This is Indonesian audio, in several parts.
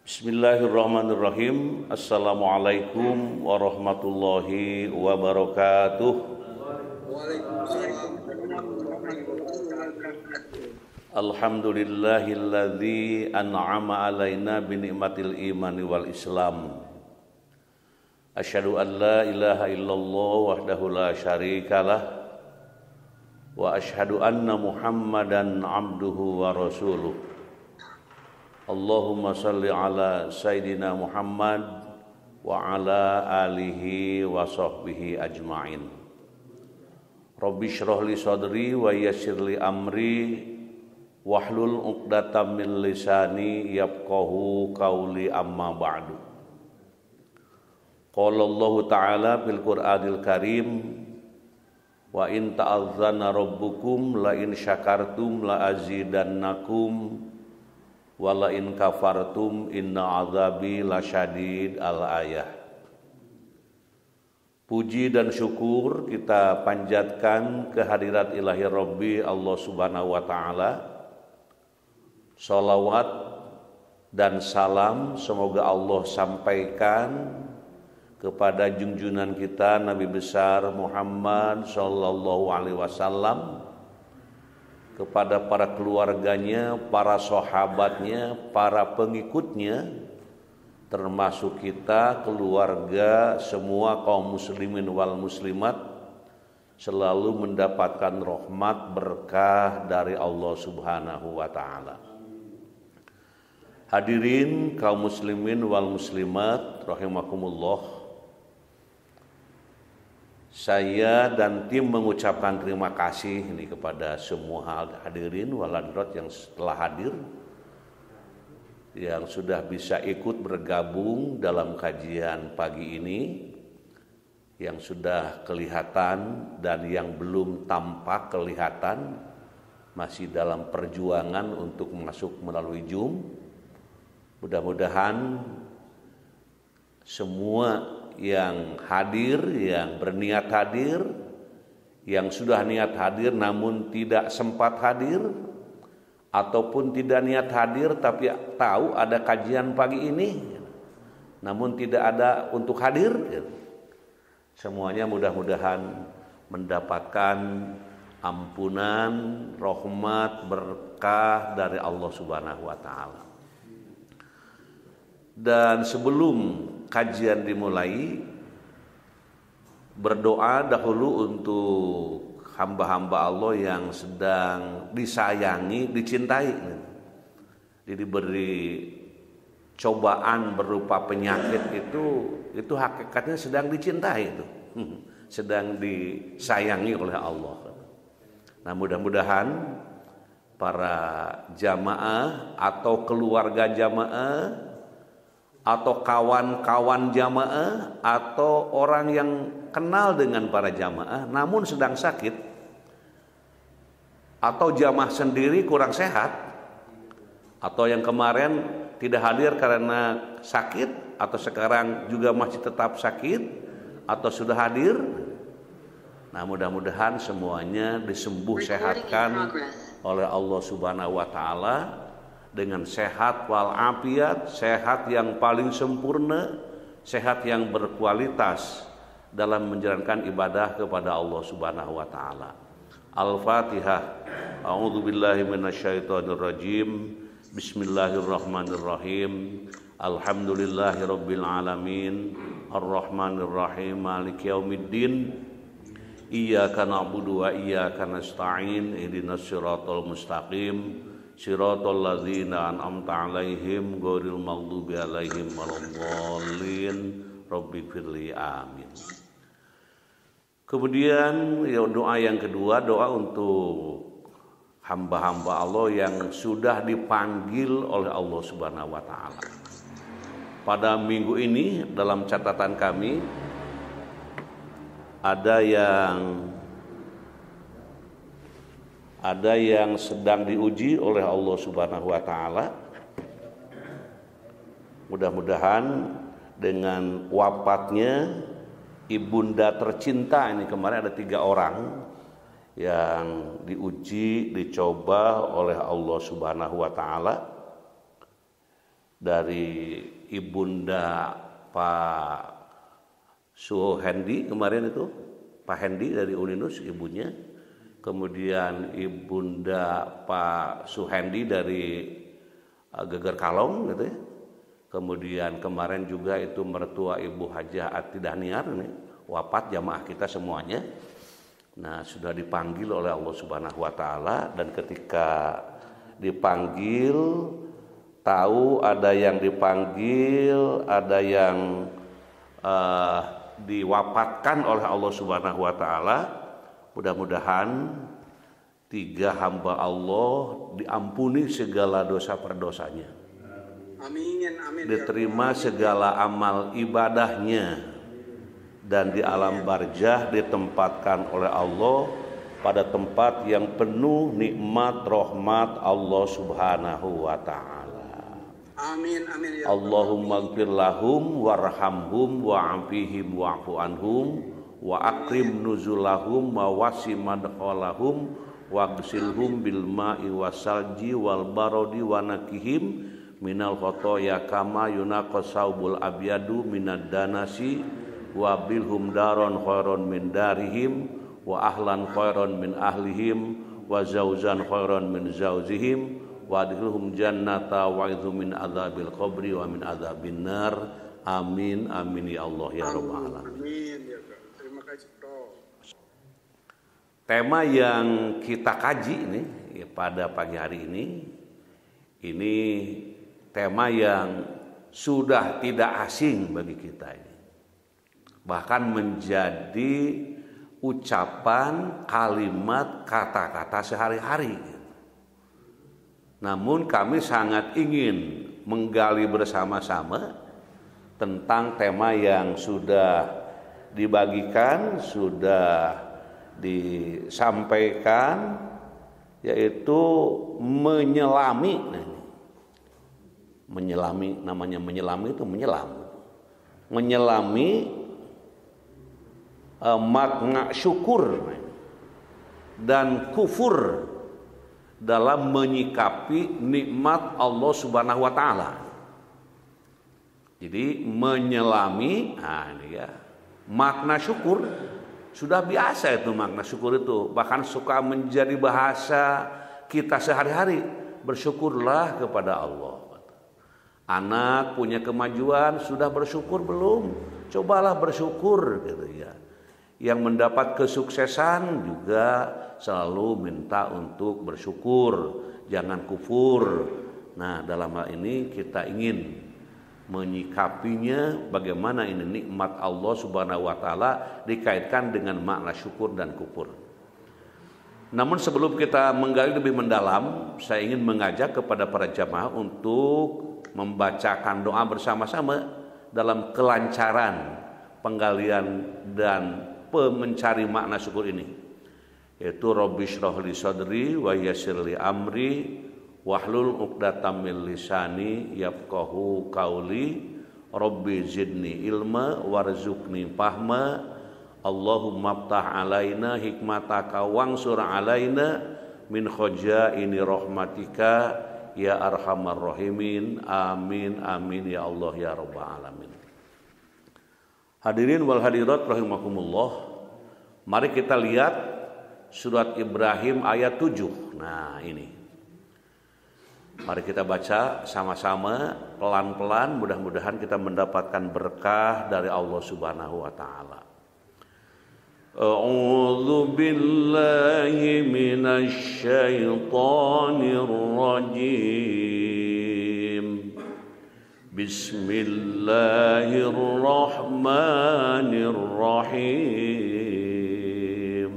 Bismillahirrahmanirrahim. Assalamualaikum warahmatullahi wabarakatuh. Alhamdulillahilladzi an'ama alaina binikmatil imani wal islam. Asyhadu an la ilaha illallah wahdahu la syarikalah wa asyhadu anna Muhammadan abduhu wa rasuluh. Allahumma salli ala Sayyidina Muhammad wa ala alihi wa sahbihi ajma'in. Rabbi shrah li sadri wa yassir li amri wahlul 'uqdatam min lisani yafqahu qawli amma ba'du. Qala Allah Ta'ala fil Qur'anil Karim wa in ta'azzana rabbukum la in syakartum la azidannakum wala in kafartum inna azabi lasyadid al-ayah. Puji dan syukur kita panjatkan kehadirat ilahi Rabbi Allah Subhanahu wa Ta'ala. Salawat dan salam semoga Allah sampaikan kepada junjungan kita Nabi besar Muhammad sallallahu alaihi wasallam, kepada para keluarganya, para sahabatnya, para pengikutnya, termasuk kita, keluarga, semua kaum muslimin wal muslimat, selalu mendapatkan rahmat berkah dari Allah Subhanahu wa Ta'ala. Hadirin kaum muslimin wal muslimat rahimakumullah, saya dan tim mengucapkan terima kasih ini kepada semua hadirin waladrat yang telah hadir, yang sudah bisa ikut bergabung dalam kajian pagi ini, yang sudah kelihatan dan yang belum tampak kelihatan masih dalam perjuangan untuk masuk melalui Zoom. Mudah-mudahan semua yang hadir, yang berniat hadir, yang sudah niat hadir namun tidak sempat hadir, ataupun tidak niat hadir tapi tahu ada kajian pagi ini namun tidak ada untuk hadir, semuanya mudah-mudahan mendapatkan ampunan, rahmat, berkah dari Allah Subhanahu wa Ta'ala. Dan sebelum kajian dimulai, berdoa dahulu untuk hamba-hamba Allah yang sedang disayangi, dicintai, diberi cobaan berupa penyakit, itu hakikatnya sedang dicintai, itu sedang disayangi oleh Allah. Nah, mudah-mudahan para jamaah atau keluarga jamaah atau kawan-kawan jamaah atau orang yang kenal dengan para jamaah namun sedang sakit, atau jamaah sendiri kurang sehat, atau yang kemarin tidak hadir karena sakit, atau sekarang juga masih tetap sakit, atau sudah hadir. Nah, mudah-mudahan semuanya disembuh sehatkan oleh Allah Subhanahu wa Ta'ala dengan sehat wal afiat, sehat yang paling sempurna, sehat yang berkualitas dalam menjalankan ibadah kepada Allah Subhanahu wa Ta'ala. Al-Fatihah. A'udzubillahi minasyaitonirrajim. Bismillahirrahmanirrahim. Alhamdulillahirabbil alamin. Arrahmanirrahim. Maliki yaumiddin. Iyyaka na'budu wa iyyaka nasta'in. Ihdinas siratal mustaqim. Siratal ladzina an'amta 'alaihim ghairil maghdubi 'alaihim waladdallin. Rabbighfirli, amin. Kemudian doa yang kedua, doa untuk hamba-hamba Allah yang sudah dipanggil oleh Allah Subhanahu wa Ta'ala. Pada minggu ini dalam catatan kami ada yang sedang diuji oleh Allah Subhanahu wa Ta'ala. Mudah-mudahan dengan wafatnya ibunda tercinta ini, kemarin ada 3 orang yang diuji, dicoba oleh Allah Subhanahu wa Ta'ala. dari Ibunda Pak Suhendi kemarin itu, Pak Hendi dari Uninus ibunya, kemudian Ibunda Pak Suhendi dari Geger Kalong gitu ya. Kemudian kemarin juga itu mertua Ibu Hajah Ati Daniar nih, wafat jamaah kita semuanya. Nah, sudah dipanggil oleh Allah Subhanahu wa taala, dan ketika dipanggil tahu ada yang dipanggil, ada yang diwafatkan oleh Allah Subhanahu wa taala. Mudah-mudahan 3 hamba Allah diampuni segala dosa perdosanya. Amin, amin. Diterima segala amal ibadahnya, dan di alam barzah ditempatkan oleh Allah pada tempat yang penuh nikmat rahmat Allah Subhanahu wa taala. Amin, amin ya Allahumma ighfir lahum warhamhum wa'afihim wa'fu anhum wa akrim nuzulahum wa wasi madkhalahum waghsilhum bil ma'i wasalji wal barodi wa nakihim minal khotoya kama yunaqas saubul abyadu minad danasi wa bilhum daron khairon min darihim wa ahlan khairon min ahlihim wa zauzan khairon min zauzihim wa adkhilhum jannata wa idhum min adzabil qabri wa min adzabin nar. Amin amin ya Allah ya rabbal alamin. Amin ya Allah. Terima kasih Prof. Tema yang kita kaji ini ya, pada pagi hari ini tema yang sudah tidak asing bagi kita ini. Bahkan menjadi ucapan, kalimat, kata-kata sehari-hari. Namun kami sangat ingin menggali bersama-sama tentang tema yang sudah dibagikan, sudah disampaikan, yaitu menyelami. Menyelami, namanya menyelami itu menyelami makna syukur dan kufur dalam menyikapi nikmat Allah Subhanahu wa taala. Jadi menyelami, ini ya, makna syukur sudah biasa itu, makna syukur itu bahkan suka menjadi bahasa kita sehari-hari. Bersyukurlah kepada Allah. Anak punya kemajuan, sudah bersyukur belum? Cobalah bersyukur gitu ya. Yang mendapat kesuksesan juga selalu minta untuk bersyukur, jangan kufur. Nah, dalam hal ini kita ingin menyikapinya bagaimana ini nikmat Allah Subhanahu wa taala dikaitkan dengan makna syukur dan kufur. Namun sebelum kita menggali lebih mendalam, saya ingin mengajak kepada para jamaah untuk membacakan doa bersama-sama dalam kelancaran penggalian dan mencari makna syukur ini, yaitu Rabbi shrah li sadri wa yassir li amri wahlul 'uqdatam min lisani yafqahu qauli Rabbi zidni ilma warzuqni fahma Allahumma ftah alaina hikmataka wansur alaina min khajaini rahmatika ya arhamar rahimin. Amin amin ya Allah ya rabbal alamin. Hadirin wal hadirat rahimakumullah, mari kita lihat surat Ibrahim ayat 7. Nah ini, mari kita baca sama-sama pelan-pelan, mudah-mudahan kita mendapatkan berkah dari Allah Subhanahu wa taala. A'udzu billahi minasy syaithanir rajim. Bismillahirrahmanirrahim.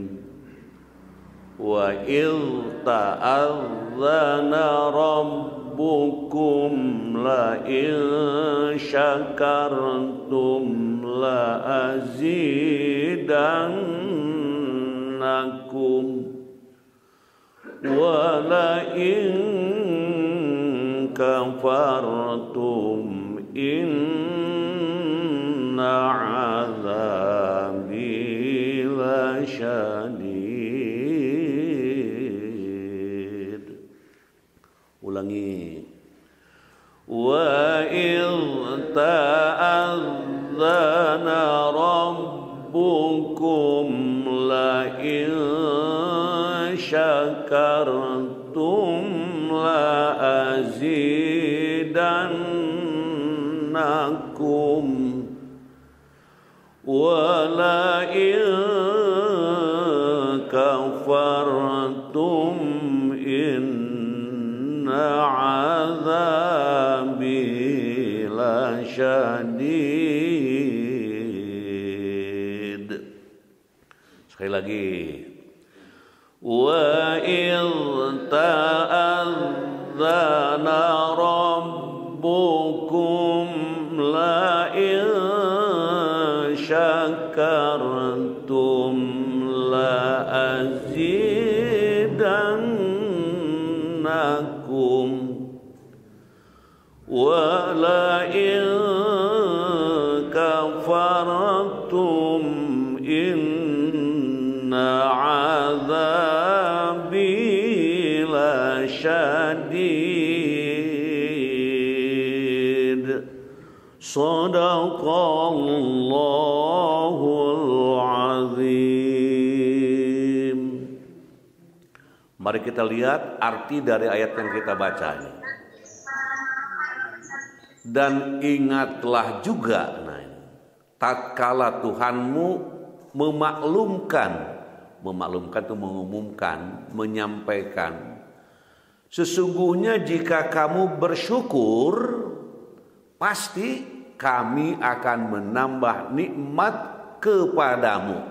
Wa idh ta'adzana rabbukum la in syakartum la azidannakum wa la in kafartum inna azabi lasyadid. Ulangi. Wa wala in kafartum inna azabi lasyadid. Sekali lagi, wa idh ta'adzana rabbukum la in syakartum la azidannakum wa la in kafartum inna azabi lasyadid. Shadaqallahul azim. Mari kita lihat arti dari ayat yang kita baca ini. Dan ingatlah juga, tatkala Tuhanmu memaklumkan itu mengumumkan, menyampaikan, sesungguhnya jika kamu bersyukur, pasti kami akan menambah nikmat kepadamu.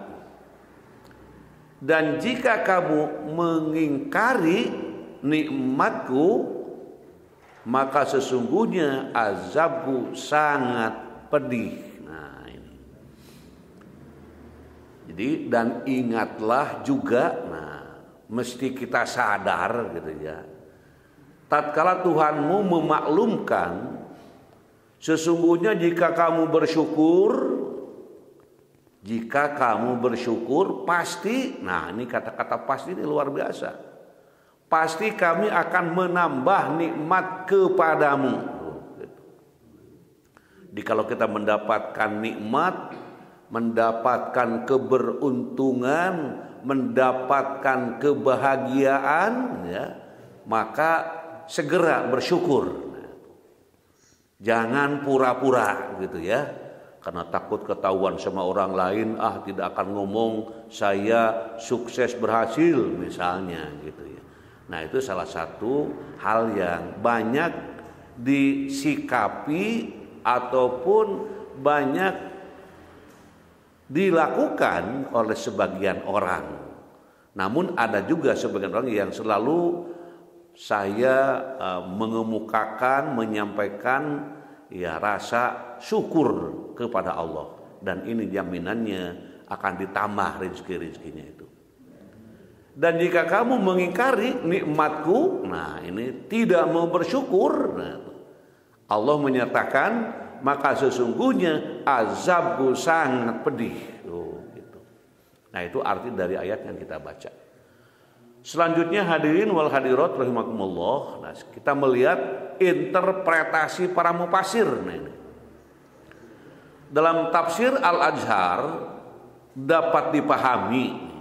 Dan jika kamu mengingkari nikmatku, maka sesungguhnya azabku sangat pedih. Nah ini. Jadi dan ingatlah juga, mesti kita sadar gitu ya. Tatkala Tuhanmu memaklumkan, sesungguhnya jika kamu bersyukur pasti, ini kata-kata pasti ini luar biasa. Pasti kami akan menambah nikmat kepadamu. Jadi kalau kita mendapatkan nikmat, mendapatkan keberuntungan, mendapatkan kebahagiaan, ya, maka segera bersyukur. Jangan pura-pura gitu ya. Karena takut ketahuan sama orang lain, tidak akan ngomong saya sukses berhasil misalnya gitu ya. Nah itu salah satu hal yang banyak disikapi ataupun banyak dilakukan oleh sebagian orang. Namun ada juga sebagian orang yang selalu saya mengemukakan, menyampaikan ya rasa syukur kepada Allah. Dan ini jaminannya akan ditambah rezeki-rezekinya itu. Dan jika kamu mengingkari nikmatku, ini tidak mau bersyukur, Allah menyatakan maka sesungguhnya azabku sangat pedih. Gitu. Nah itu arti dari ayat yang kita baca. Selanjutnya hadirin wal hadirat rahimakumullah. Kita melihat interpretasi para mufasir. Dalam tafsir Al-Azhar dapat dipahami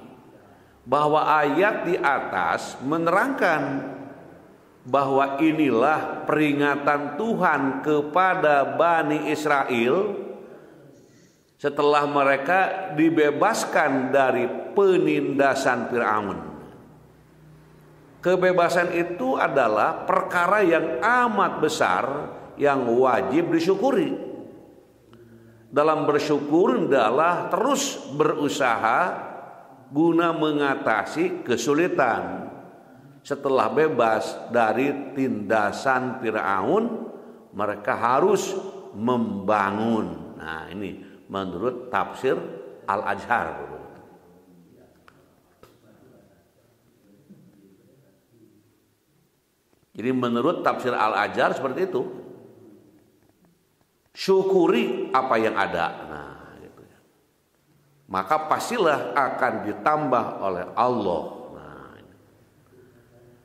bahwa ayat di atas menerangkan bahwa inilah peringatan Tuhan kepada Bani Israel setelah mereka dibebaskan dari penindasan Fir'aun. Kebebasan itu adalah perkara yang amat besar yang wajib disyukuri. Dalam bersyukur adalah terus berusaha guna mengatasi kesulitan. Setelah bebas dari tindasan Fir'aun, mereka harus membangun. Nah ini menurut tafsir Al-Azhar. Jadi menurut tafsir Al-Azhar seperti itu. Syukuri apa yang ada. Gitu ya. Maka pastilah akan ditambah oleh Allah.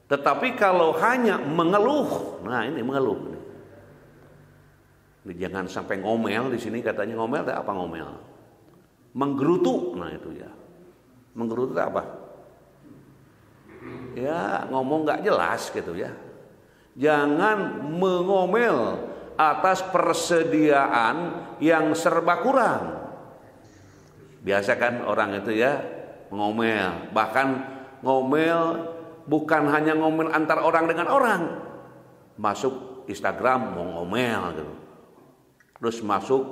Tetapi kalau hanya mengeluh, ini mengeluh. Ini jangan sampai ngomel di sini, katanya ngomel, apa ngomel? Menggerutu, itu ya. Menggerutu itu apa? Ya ngomong nggak jelas gitu ya. Jangan mengomel atas persediaan yang serba kurang. Biasa kan orang itu ya ngomel, bahkan ngomel bukan hanya ngomel antar orang dengan orang, masuk Instagram mau ngomel gitu, terus masuk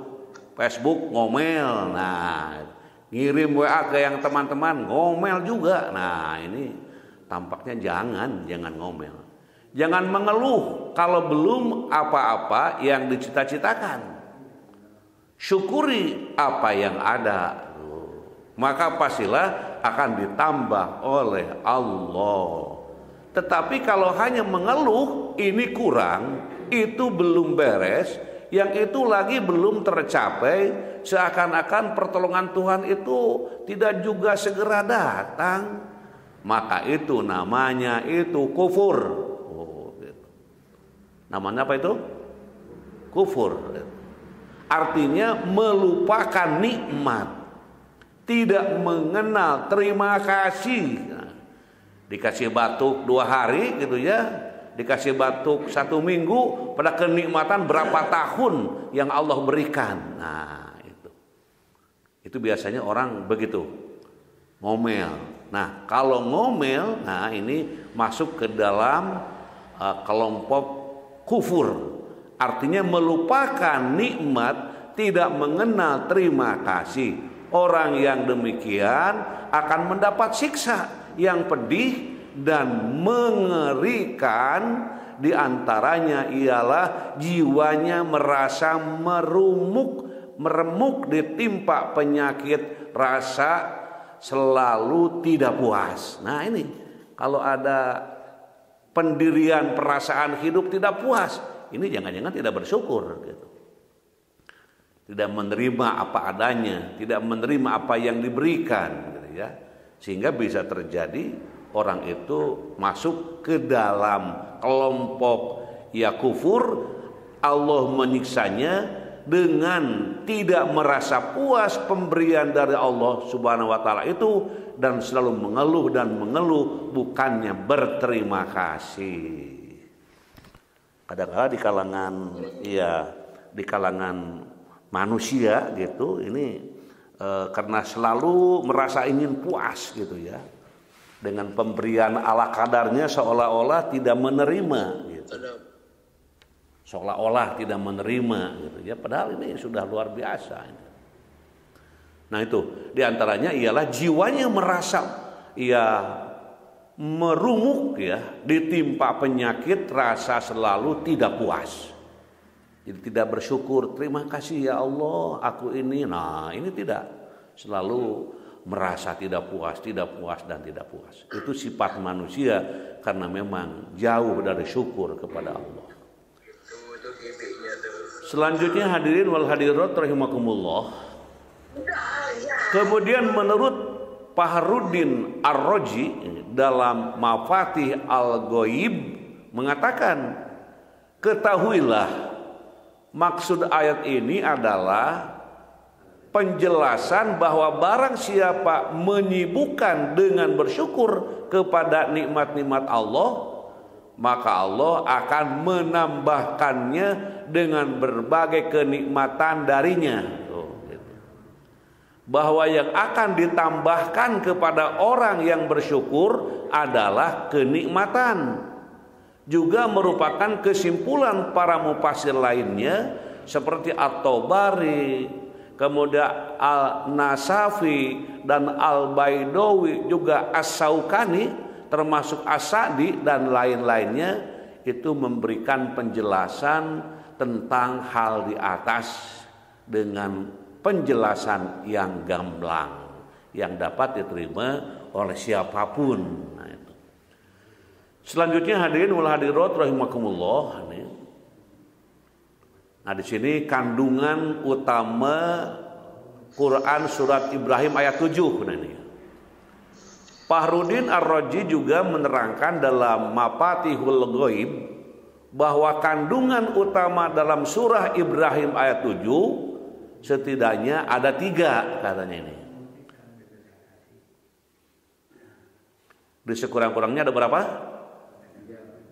Facebook ngomel, nah ngirim WA ke yang teman-teman ngomel juga. Nah ini tampaknya jangan ngomel, jangan mengeluh kalau belum apa-apa yang dicita-citakan. Syukuri apa yang ada, maka pastilah akan ditambah oleh Allah. Tetapi kalau hanya mengeluh, ini kurang, itu belum beres, yang itu lagi belum tercapai, seakan-akan pertolongan Tuhan itu tidak juga segera datang, maka itu namanya itu kufur. Gitu. Namanya apa itu? Kufur. Artinya melupakan nikmat, tidak mengenal terima kasih. Nah, dikasih batuk 2 hari gitu ya, dikasih batuk 1 minggu, pada kenikmatan berapa tahun yang Allah berikan. Nah itu biasanya orang begitu ngomel. Nah kalau ngomel, nah ini masuk ke dalam kelompok kufur. Artinya melupakan nikmat, tidak mengenal terima kasih. Orang yang demikian akan mendapat siksa yang pedih dan mengerikan. Di antaranya ialah jiwanya merasa meremuk ditimpa penyakit rasa selalu tidak puas. Nah ini kalau ada pendirian perasaan hidup tidak puas, ini jangan-jangan tidak bersyukur gitu. Tidak menerima apa adanya, tidak menerima apa yang diberikan gitu ya. Sehingga bisa terjadi orang itu masuk ke dalam kelompok ya kufur. Allah menyiksanya dengan tidak merasa puas pemberian dari Allah Subhanahu wa taala itu, dan selalu mengeluh bukannya berterima kasih. Kadang-kadang di kalangan manusia gitu ini karena selalu merasa ingin puas gitu ya, dengan pemberian ala kadarnya seolah-olah tidak menerima gitu. Seolah-olah tidak menerima gitu ya, padahal ini sudah luar biasa. Nah itu diantaranya ialah jiwanya merasa merumuk ya, ditimpa penyakit rasa selalu tidak puas. Jadi tidak bersyukur, terima kasih ya Allah aku ini. Nah ini tidak, selalu merasa tidak puas dan tidak puas. Itu sifat manusia karena memang jauh dari syukur kepada Allah. Selanjutnya hadirin wal hadirat rahimakumullah. Kemudian menurut Fakhruddin Ar-Razi dalam Mafatih Al-Ghaib mengatakan, ketahuilah maksud ayat ini adalah penjelasan bahwa barang siapa menyibukkan dengan bersyukur kepada nikmat-nikmat Allah, maka Allah akan menambahkannya dengan berbagai kenikmatan darinya. Bahwa yang akan ditambahkan kepada orang yang bersyukur adalah kenikmatan. Juga merupakan kesimpulan para mufassir lainnya seperti At-Tabari, kemudian Al-Nasafi dan Al-Baidawi, juga As-Saukani, termasuk As-Sa'di dan lain-lainnya, itu memberikan penjelasan tentang hal di atas dengan penjelasan yang gamblang yang dapat diterima oleh siapapun. Nah, itu. Selanjutnya hadirin wal hadirat rahimakumullah. Nah, di sini kandungan utama Quran surat Ibrahim ayat 7. Nah, ini. Fakhruddin Ar-Razi juga menerangkan dalam Mafatihul Ghaib bahwa kandungan utama dalam surah Ibrahim ayat 7 setidaknya ada 3 katanya ini. Di sekurang-kurangnya ada berapa?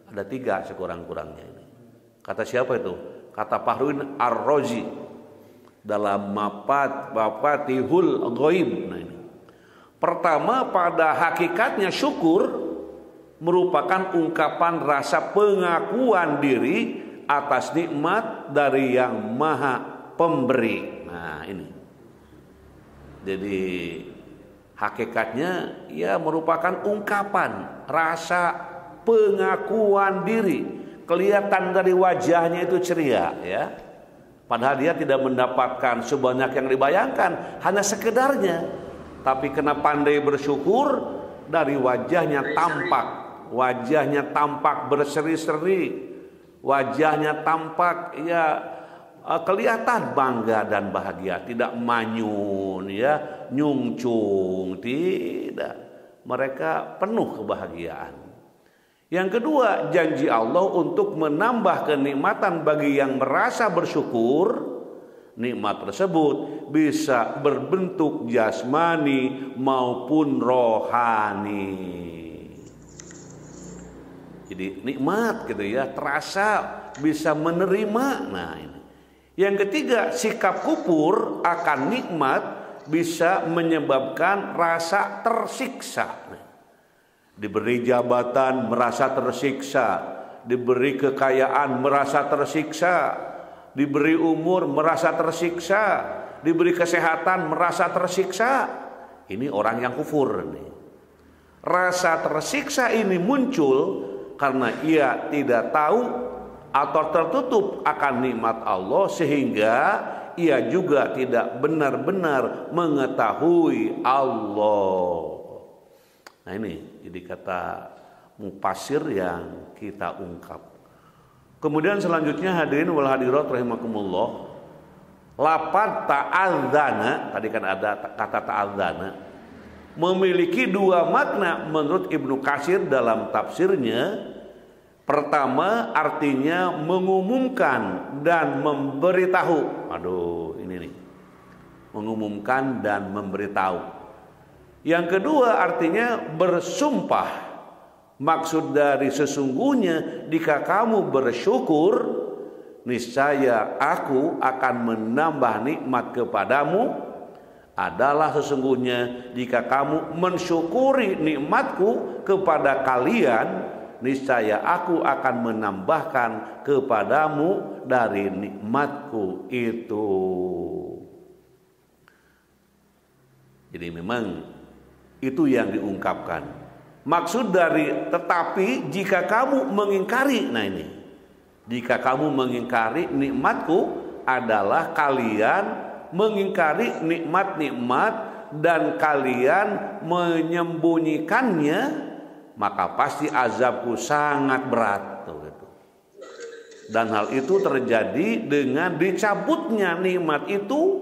Ada 3 sekurang-kurangnya ini. Kata siapa itu? Kata Fahruddin Ar-Razi dalam Mafatihul Ghaib. Nah ini. Pertama, pada hakikatnya syukur merupakan ungkapan rasa pengakuan diri atas nikmat dari Yang Maha Pemberi. Nah ini. Jadi hakikatnya ya merupakan ungkapan rasa pengakuan diri. Kelihatan dari wajahnya itu ceria ya. Padahal dia tidak mendapatkan sebanyak yang dibayangkan, hanya sekedarnya. Tapi kena pandai bersyukur, dari wajahnya tampak berseri-seri, wajahnya tampak ya kelihatan bangga dan bahagia, tidak manyun ya, nyungcung, tidak. Mereka penuh kebahagiaan. Yang kedua, janji Allah untuk menambah kenikmatan bagi yang merasa bersyukur. Nikmat tersebut bisa berbentuk jasmani maupun rohani. Jadi nikmat gitu ya, terasa bisa menerima. Nah ini. Yang ketiga, sikap kufur akan nikmat bisa menyebabkan rasa tersiksa. Diberi jabatan merasa tersiksa, diberi kekayaan merasa tersiksa, diberi umur merasa tersiksa, diberi kesehatan merasa tersiksa. Ini orang yang kufur nih. Rasa tersiksa ini muncul karena ia tidak tahu atau tertutup akan nikmat Allah, sehingga ia juga tidak benar-benar mengetahui Allah. Nah ini jadi kata mufasir yang kita ungkap. Kemudian selanjutnya hadirin wal hadirat rahimakumullah, lafaz ta'adzana, tadi kan ada kata ta'adzana, memiliki dua makna menurut Ibnu Katsir dalam tafsirnya. Pertama, artinya mengumumkan dan memberitahu. Aduh, ini nih. Mengumumkan dan memberitahu. Yang kedua artinya bersumpah. Maksud dari sesungguhnya jika kamu bersyukur, niscaya aku akan menambah nikmat kepadamu. Adalah sesungguhnya jika kamu mensyukuri nikmatku kepada kalian, niscaya aku akan menambahkan kepadamu dari nikmatku itu. Jadi memang itu yang diungkapkan. Maksud dari tetapi jika kamu mengingkari, nah ini, jika kamu mengingkari nikmatku adalah kalian mengingkari nikmat-nikmat dan kalian menyembunyikannya, maka pasti azabku sangat berat. Dan hal itu terjadi dengan dicabutnya nikmat itu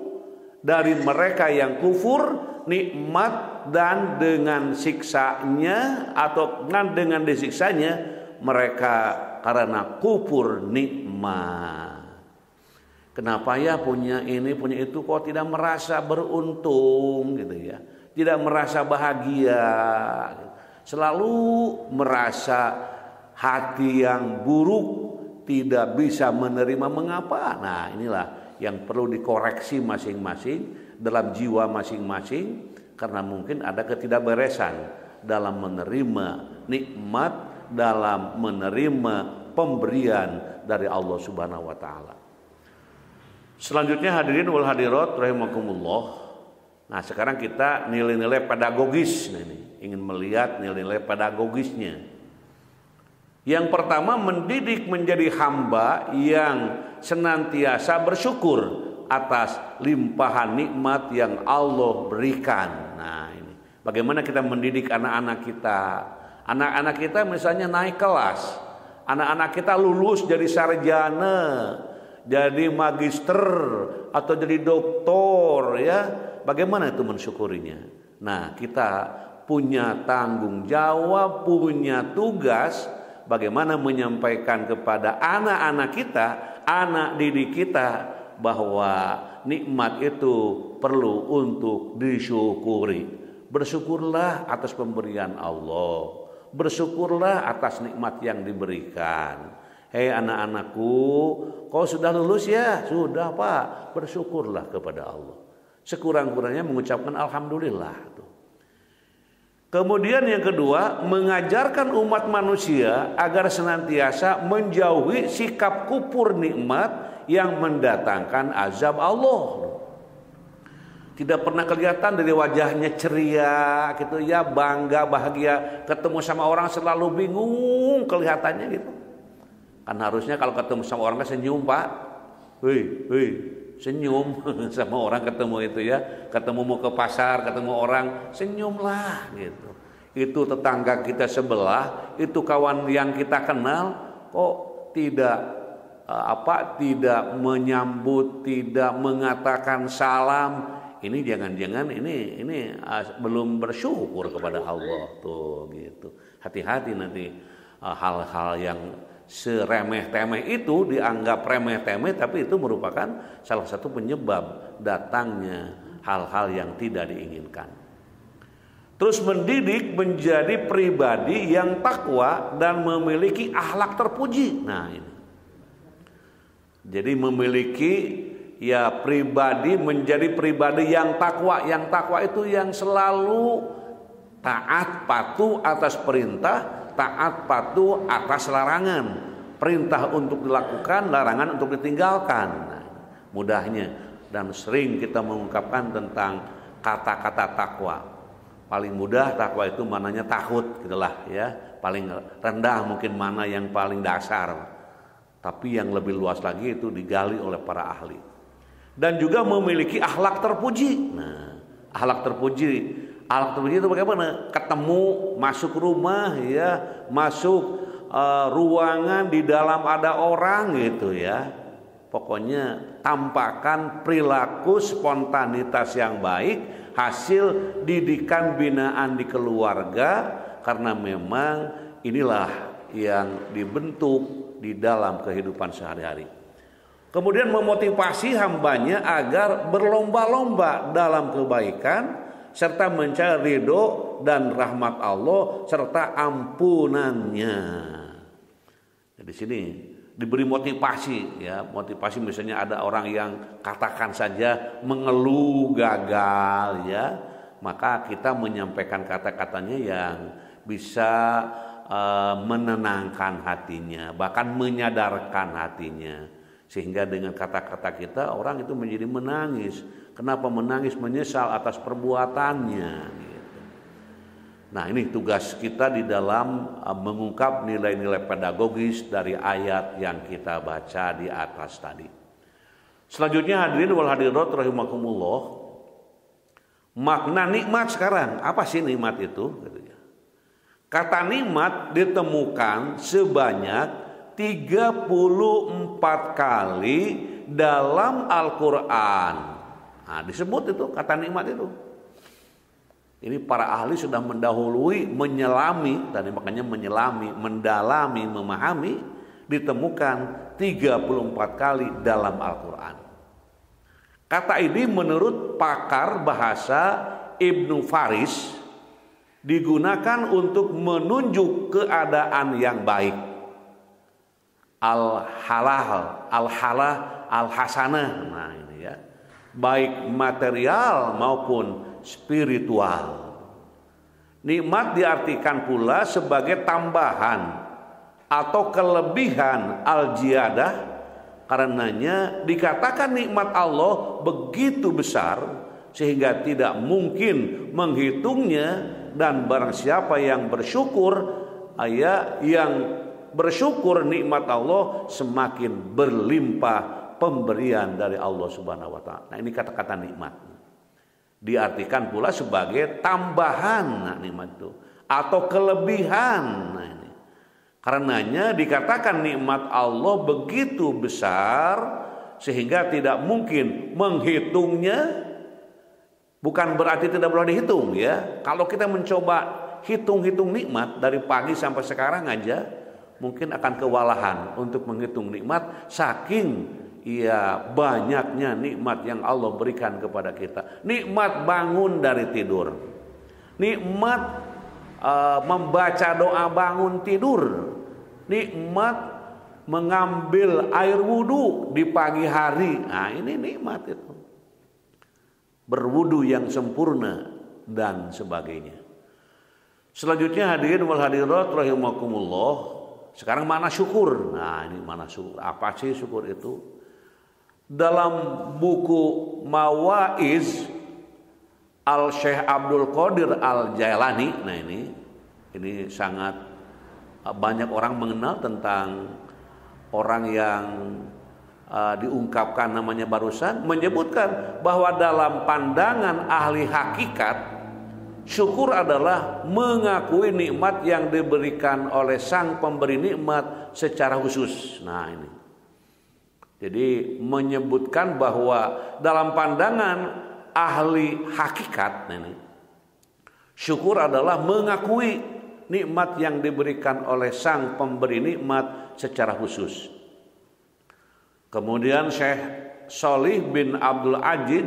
dari mereka yang kufur, nikmat, dan dengan siksanya atau dengan disiksanya mereka karena kufur nikmat. Kenapa ya punya ini punya itu kok tidak merasa beruntung gitu ya, tidak merasa bahagia, selalu merasa hati yang buruk, tidak bisa menerima. Mengapa? Nah inilah yang perlu dikoreksi masing-masing dalam jiwa masing-masing, karena mungkin ada ketidakberesan dalam menerima nikmat, dalam menerima pemberian dari Allah Subhanahu wa taala. Selanjutnya hadirin wal hadirat rahimakumullah. Nah, sekarang kita nilai-nilai pedagogis. Nah, ini ingin melihat nilai-nilai pedagogisnya. Yang pertama, mendidik menjadi hamba yang senantiasa bersyukur atas limpahan nikmat yang Allah berikan. Nah ini, bagaimana kita mendidik anak-anak kita? Anak-anak kita misalnya naik kelas, anak-anak kita lulus jadi sarjana, jadi magister atau jadi doktor, ya. Bagaimana itu mensyukurinya? Nah kita punya tanggung jawab, punya tugas, bagaimana menyampaikan kepada anak-anak kita, anak didik kita, bahwa nikmat itu perlu untuk disyukuri. Bersyukurlah atas pemberian Allah, bersyukurlah atas nikmat yang diberikan. Hei anak-anakku, kau sudah lulus ya? Sudah Pak, bersyukurlah kepada Allah. Sekurang-kurangnya mengucapkan alhamdulillah. Kemudian yang kedua, mengajarkan umat manusia agar senantiasa menjauhi sikap kufur nikmat yang mendatangkan azab Allah. Tidak pernah kelihatan dari wajahnya ceria gitu ya, bangga, bahagia. Ketemu sama orang selalu bingung kelihatannya gitu. Kan harusnya kalau ketemu sama orang kan senyum Pak. Wih, senyum sama orang ketemu itu ya. Ketemu mau ke pasar, ketemu orang, senyumlah gitu. Itu tetangga kita sebelah, itu kawan yang kita kenal kok tidak tidak menyambut, tidak mengatakan salam. Ini jangan-jangan ini belum bersyukur kepada Allah tuh gitu. Hati-hati nanti hal-hal yang seremeh-temeh itu dianggap remeh-temeh, tapi itu merupakan salah satu penyebab datangnya hal-hal yang tidak diinginkan. Terus mendidik menjadi pribadi yang takwa dan memiliki akhlak terpuji. Nah ini. Jadi memiliki pribadi menjadi pribadi yang takwa. Yang takwa itu yang selalu taat patuh atas perintah, taat patuh atas larangan. Perintah untuk dilakukan, larangan untuk ditinggalkan. Nah, mudahnya dan sering kita mengungkapkan tentang kata-kata takwa. Paling mudah takwa itu mananya takut gitulah ya. Paling rendah mungkin mana yang paling dasar. Tapi yang lebih luas lagi itu digali oleh para ahli. Dan juga memiliki akhlak terpuji. Nah, akhlak terpuji itu bagaimana? Ketemu, masuk rumah ya, masuk ruangan di dalam ada orang gitu ya. Pokoknya tampakkan perilaku spontanitas yang baik, hasil didikan binaan di keluarga, karena memang inilah yang dibentuk di dalam kehidupan sehari-hari. Kemudian memotivasi hambanya agar berlomba-lomba dalam kebaikan serta mencari ridho dan rahmat Allah serta ampunannya. Di sini diberi motivasi ya, motivasi misalnya ada orang yang katakan saja mengeluh gagal ya, maka kita menyampaikan kata-katanya yang bisa menenangkan hatinya, bahkan menyadarkan hatinya, sehingga dengan kata-kata kita orang itu menjadi menangis. Kenapa menangis? Menyesal atas perbuatannya gitu. Nah ini tugas kita di dalam mengungkap nilai-nilai pedagogis dari ayat yang kita baca di atas tadi. Selanjutnya hadirin wal hadirat rahimakumullah, makna nikmat sekarang. Apa sih nikmat itu? Kata nikmat ditemukan sebanyak 34 kali dalam Al-Quran. Nah, disebut itu kata nikmat itu. Ini para ahli sudah mendahului, menyelami, tadi makanya menyelami, mendalami, memahami, ditemukan 34 kali dalam Al-Quran. Kata ini menurut pakar bahasa Ibnu Faris digunakan untuk menunjuk keadaan yang baik. Al-halal, al-halah, al-hasanah. Nah ini ya. Baik material maupun spiritual. Nikmat diartikan pula sebagai tambahan atau kelebihan al-jiyadah. Karenanya dikatakan nikmat Allah begitu besar sehingga tidak mungkin menghitungnya, dan barang siapa yang bersyukur, yang bersyukur nikmat Allah, semakin berlimpah pemberian dari Allah Subhanahu wa taala. Nah, ini kata-kata nikmat. Diartikan pula sebagai tambahan nikmat itu atau kelebihan. Nah, ini. Karenanya dikatakan nikmat Allah begitu besar sehingga tidak mungkin menghitungnya. Bukan berarti tidak boleh dihitung ya. Kalau kita mencoba hitung-hitung nikmat dari pagi sampai sekarang aja, mungkin akan kewalahan untuk menghitung nikmat saking banyaknya nikmat yang Allah berikan kepada kita. Nikmat bangun dari tidur, nikmat membaca doa bangun tidur, nikmat mengambil air wudhu di pagi hari. Nah, ini nikmat itu. Berwudhu yang sempurna dan sebagainya. Selanjutnya hadirin wal hadirat rahimakumullah. Sekarang mana syukur? Nah, ini mana syukur? Apa sih syukur itu? Dalam buku Mawaiz Al-Syekh Abdul Qadir Al-Jailani, nah ini sangat banyak orang mengenal tentang orang yang diungkapkan namanya barusan, menyebutkan bahwa dalam pandangan ahli hakikat, syukur adalah mengakui nikmat yang diberikan oleh sang pemberi nikmat secara khusus. Nah, ini jadi menyebutkan bahwa dalam pandangan ahli hakikat ini, syukur adalah mengakui nikmat yang diberikan oleh sang pemberi nikmat secara khusus. Kemudian Syekh Sholih bin Abdul Aziz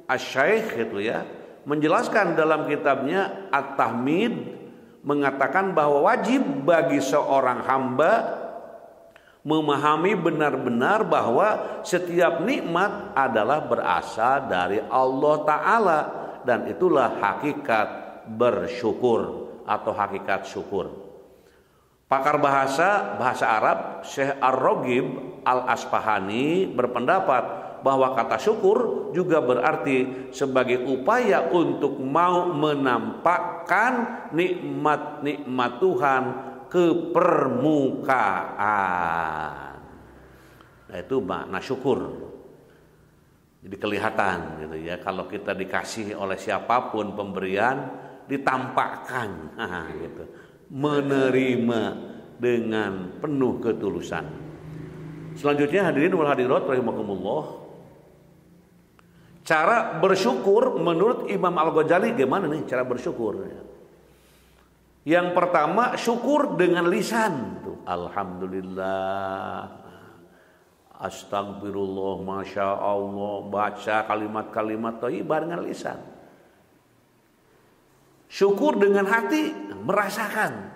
Asy-Syaikh itu ya menjelaskan dalam kitabnya At-Tahmid, mengatakan bahwa wajib bagi seorang hamba memahami benar-benar bahwa setiap nikmat adalah berasal dari Allah Ta'ala, dan itulah hakikat bersyukur atau hakikat syukur. Pakar bahasa Arab Syekh Ar-Raghib Al-Asfahani berpendapat bahwa kata syukur juga berarti sebagai upaya untuk mau menampakkan nikmat-nikmat Tuhan ke permukaan. Nah, itu makna syukur. Jadi kelihatan gitu ya, kalau kita dikasih oleh siapapun pemberian ditampakkan, gitu. Menerima dengan penuh ketulusan. Selanjutnya hadirin wal hadirat rahimakumullah, cara bersyukur menurut Imam Al-Ghazali gimana nih cara bersyukur? Yang pertama, syukur dengan lisan. Tuh, alhamdulillah, astagfirullah, masya Allah, baca kalimat-kalimat thayyibah dengan lisan. Syukur dengan hati, merasakan.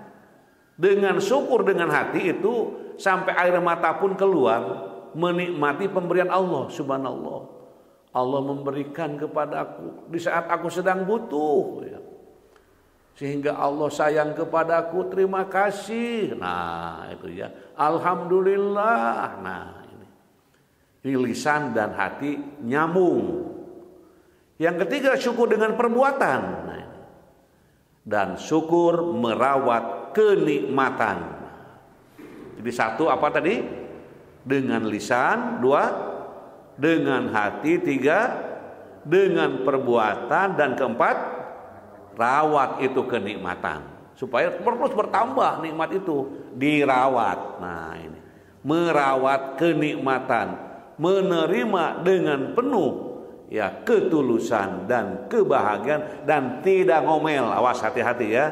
Dengan syukur dengan hati itu sampai air mata pun keluar, menikmati pemberian Allah. Subhanallah, Allah memberikan kepadaku di saat aku sedang butuh, ya. Sehingga Allah sayang kepadaku, terima kasih. Nah, itu ya, alhamdulillah. Nah, ini lisan dan hati nyambung. Yang ketiga, syukur dengan perbuatan. Nah, dan syukur merawat kenikmatan. Jadi satu apa tadi? Dengan lisan. Dua, dengan hati. Tiga, dengan perbuatan. Dan keempat, rawat itu kenikmatan supaya terus bertambah nikmat itu, dirawat. Nah, ini merawat kenikmatan, menerima dengan penuh ya ketulusan dan kebahagiaan, dan tidak ngomel. Awas, hati-hati ya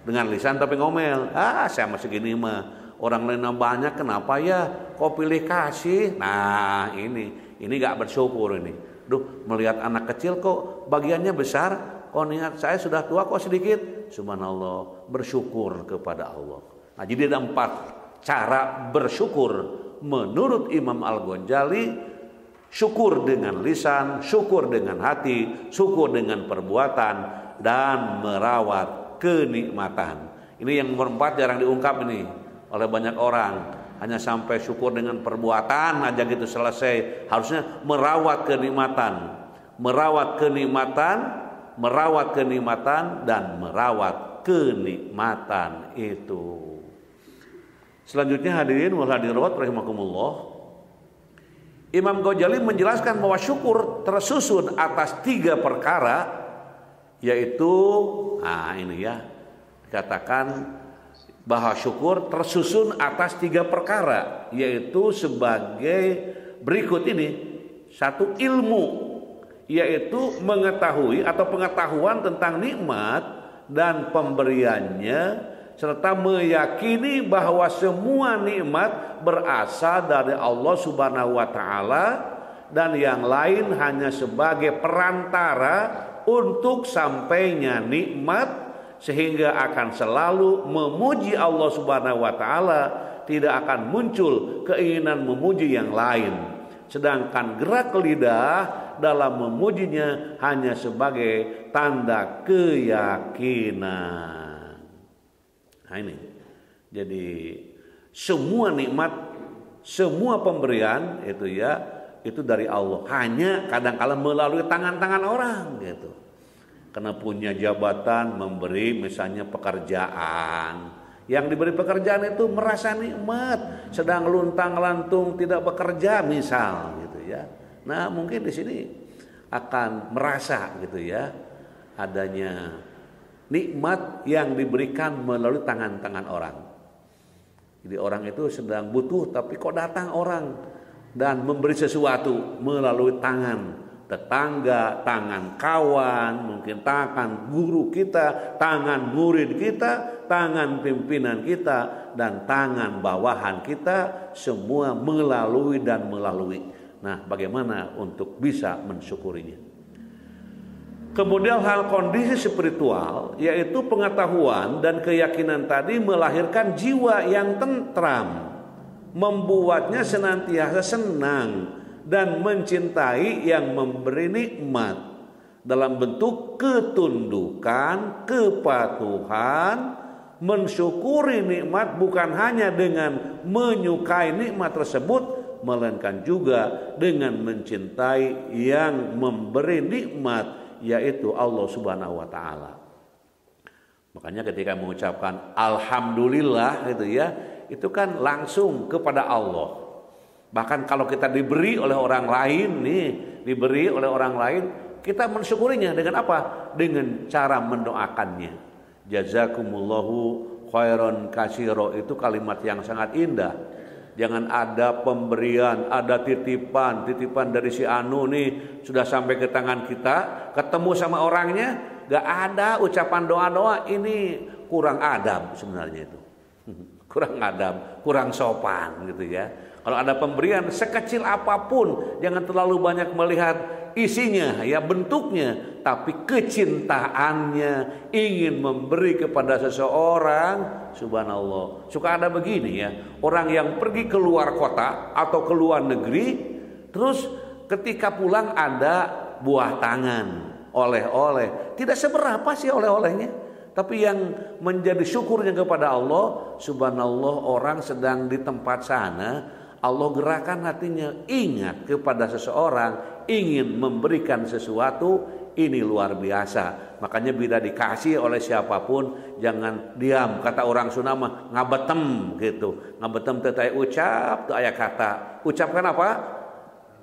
dengan lisan tapi ngomel. Saya masih gini mah, orang lain banyak, kenapa ya kok pilih kasih? Nah, ini gak bersyukur ini. Duh, melihat anak kecil kok bagiannya besar, oh niat saya sudah tua kok sedikit. Subhanallah, bersyukur kepada Allah. Nah, jadi ada 4 cara bersyukur menurut Imam Al-Ghazali: syukur dengan lisan, syukur dengan hati, syukur dengan perbuatan, dan merawat kenikmatan. Ini yang nomor 4 jarang diungkap ini oleh banyak orang. Hanya sampai syukur dengan perbuatan aja gitu selesai. Harusnya merawat kenikmatan, merawat kenikmatan, merawat kenikmatan, dan merawat kenikmatan itu. Selanjutnya hadirin wal hadirat rahimakumullah, Imam Ghazali menjelaskan bahwa syukur tersusun atas 3 perkara, yaitu ini ya, dikatakan bahwa syukur tersusun atas 3 perkara, yaitu sebagai berikut ini. 1, ilmu, yaitu mengetahui atau pengetahuan tentang nikmat dan pemberiannya, serta meyakini bahwa semua nikmat berasal dari Allah Subhanahu wa taala dan yang lain hanya sebagai perantara untuk sampainya nikmat, sehingga akan selalu memuji Allah Subhanahu wa taala tidak akan muncul keinginan memuji yang lain. Sedangkan gerak lidah dalam memujinya hanya sebagai tanda keyakinan. Nah ini. Jadi semua nikmat, semua pemberian itu dari Allah. Hanya kadang-kala melalui tangan-tangan orang gitu. Karena punya jabatan memberi misalnya pekerjaan. Yang diberi pekerjaan itu merasa nikmat, sedang luntang-lantung tidak bekerja misal gitu ya. Nah, mungkin di sini akan merasa gitu ya adanya nikmat yang diberikan melalui tangan-tangan orang. Jadi orang itu sedang butuh tapi kok datang orang dan memberi sesuatu melalui tangan tetangga, tangan kawan, mungkin tangan guru kita, tangan murid kita, tangan pimpinan kita, dan tangan bawahan kita, semua melalui dan melalui. Nah, bagaimana untuk bisa mensyukurinya? Kemudian hal kondisi spiritual, yaitu pengetahuan dan keyakinan tadi melahirkan jiwa yang tentram, membuatnya senantiasa senang dan mencintai yang memberi nikmat dalam bentuk ketundukan, kepatuhan, mensyukuri nikmat bukan hanya dengan menyukai nikmat tersebut, melainkan juga dengan mencintai yang memberi nikmat, yaitu Allah Subhanahu wa taala. Makanya ketika mengucapkan alhamdulillah itu kan langsung kepada Allah. Bahkan kalau kita diberi oleh orang lain kita mensyukurinya dengan apa? Dengan cara mendoakannya. Jazakumullahu khairan katsira, itu kalimat yang sangat indah. Jangan ada pemberian, ada titipan dari si anu nih sudah sampai ke tangan kita, ketemu sama orangnya, gak ada ucapan doa-doa, ini kurang adab sebenarnya itu. Kurang adab, kurang sopan gitu ya. Kalau ada pemberian sekecil apapun, jangan terlalu banyak melihat isinya, ya bentuknya, tapi kecintaannya, ingin memberi kepada seseorang. Subhanallah. Suka ada begini ya, orang yang pergi ke luar kota atau ke luar negeri, terus ketika pulang ada buah tangan, oleh-oleh. Tidak seberapa sih oleh-olehnya, tapi yang menjadi syukurnya kepada Allah. Subhanallah, orang sedang di tempat sana, Allah gerakan hatinya ingat kepada seseorang, ingin memberikan sesuatu, ini luar biasa. Makanya bila dikasih oleh siapapun, jangan diam. Kata orang Sunda mah ngabetem gitu. Ngabetem teh ucap teu aya kata. Ucapkan apa?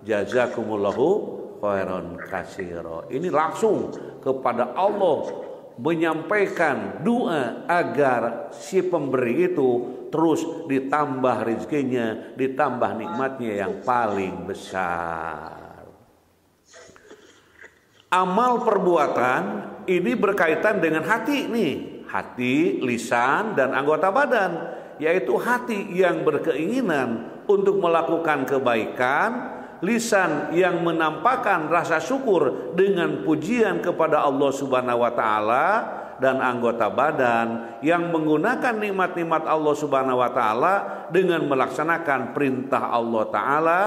Jazakumullahu khairan katsira. Ini langsung kepada Allah menyampaikan doa agar si pemberi itu terus ditambah rezekinya, ditambah nikmatnya yang paling besar. Amal perbuatan ini berkaitan dengan hati nih, hati, lisan, dan anggota badan, yaitu hati yang berkeinginan untuk melakukan kebaikan, lisan yang menampakkan rasa syukur dengan pujian kepada Allah Subhanahu wa taala, dan anggota badan yang menggunakan nikmat-nikmat Allah Subhanahu wa taala dengan melaksanakan perintah Allah taala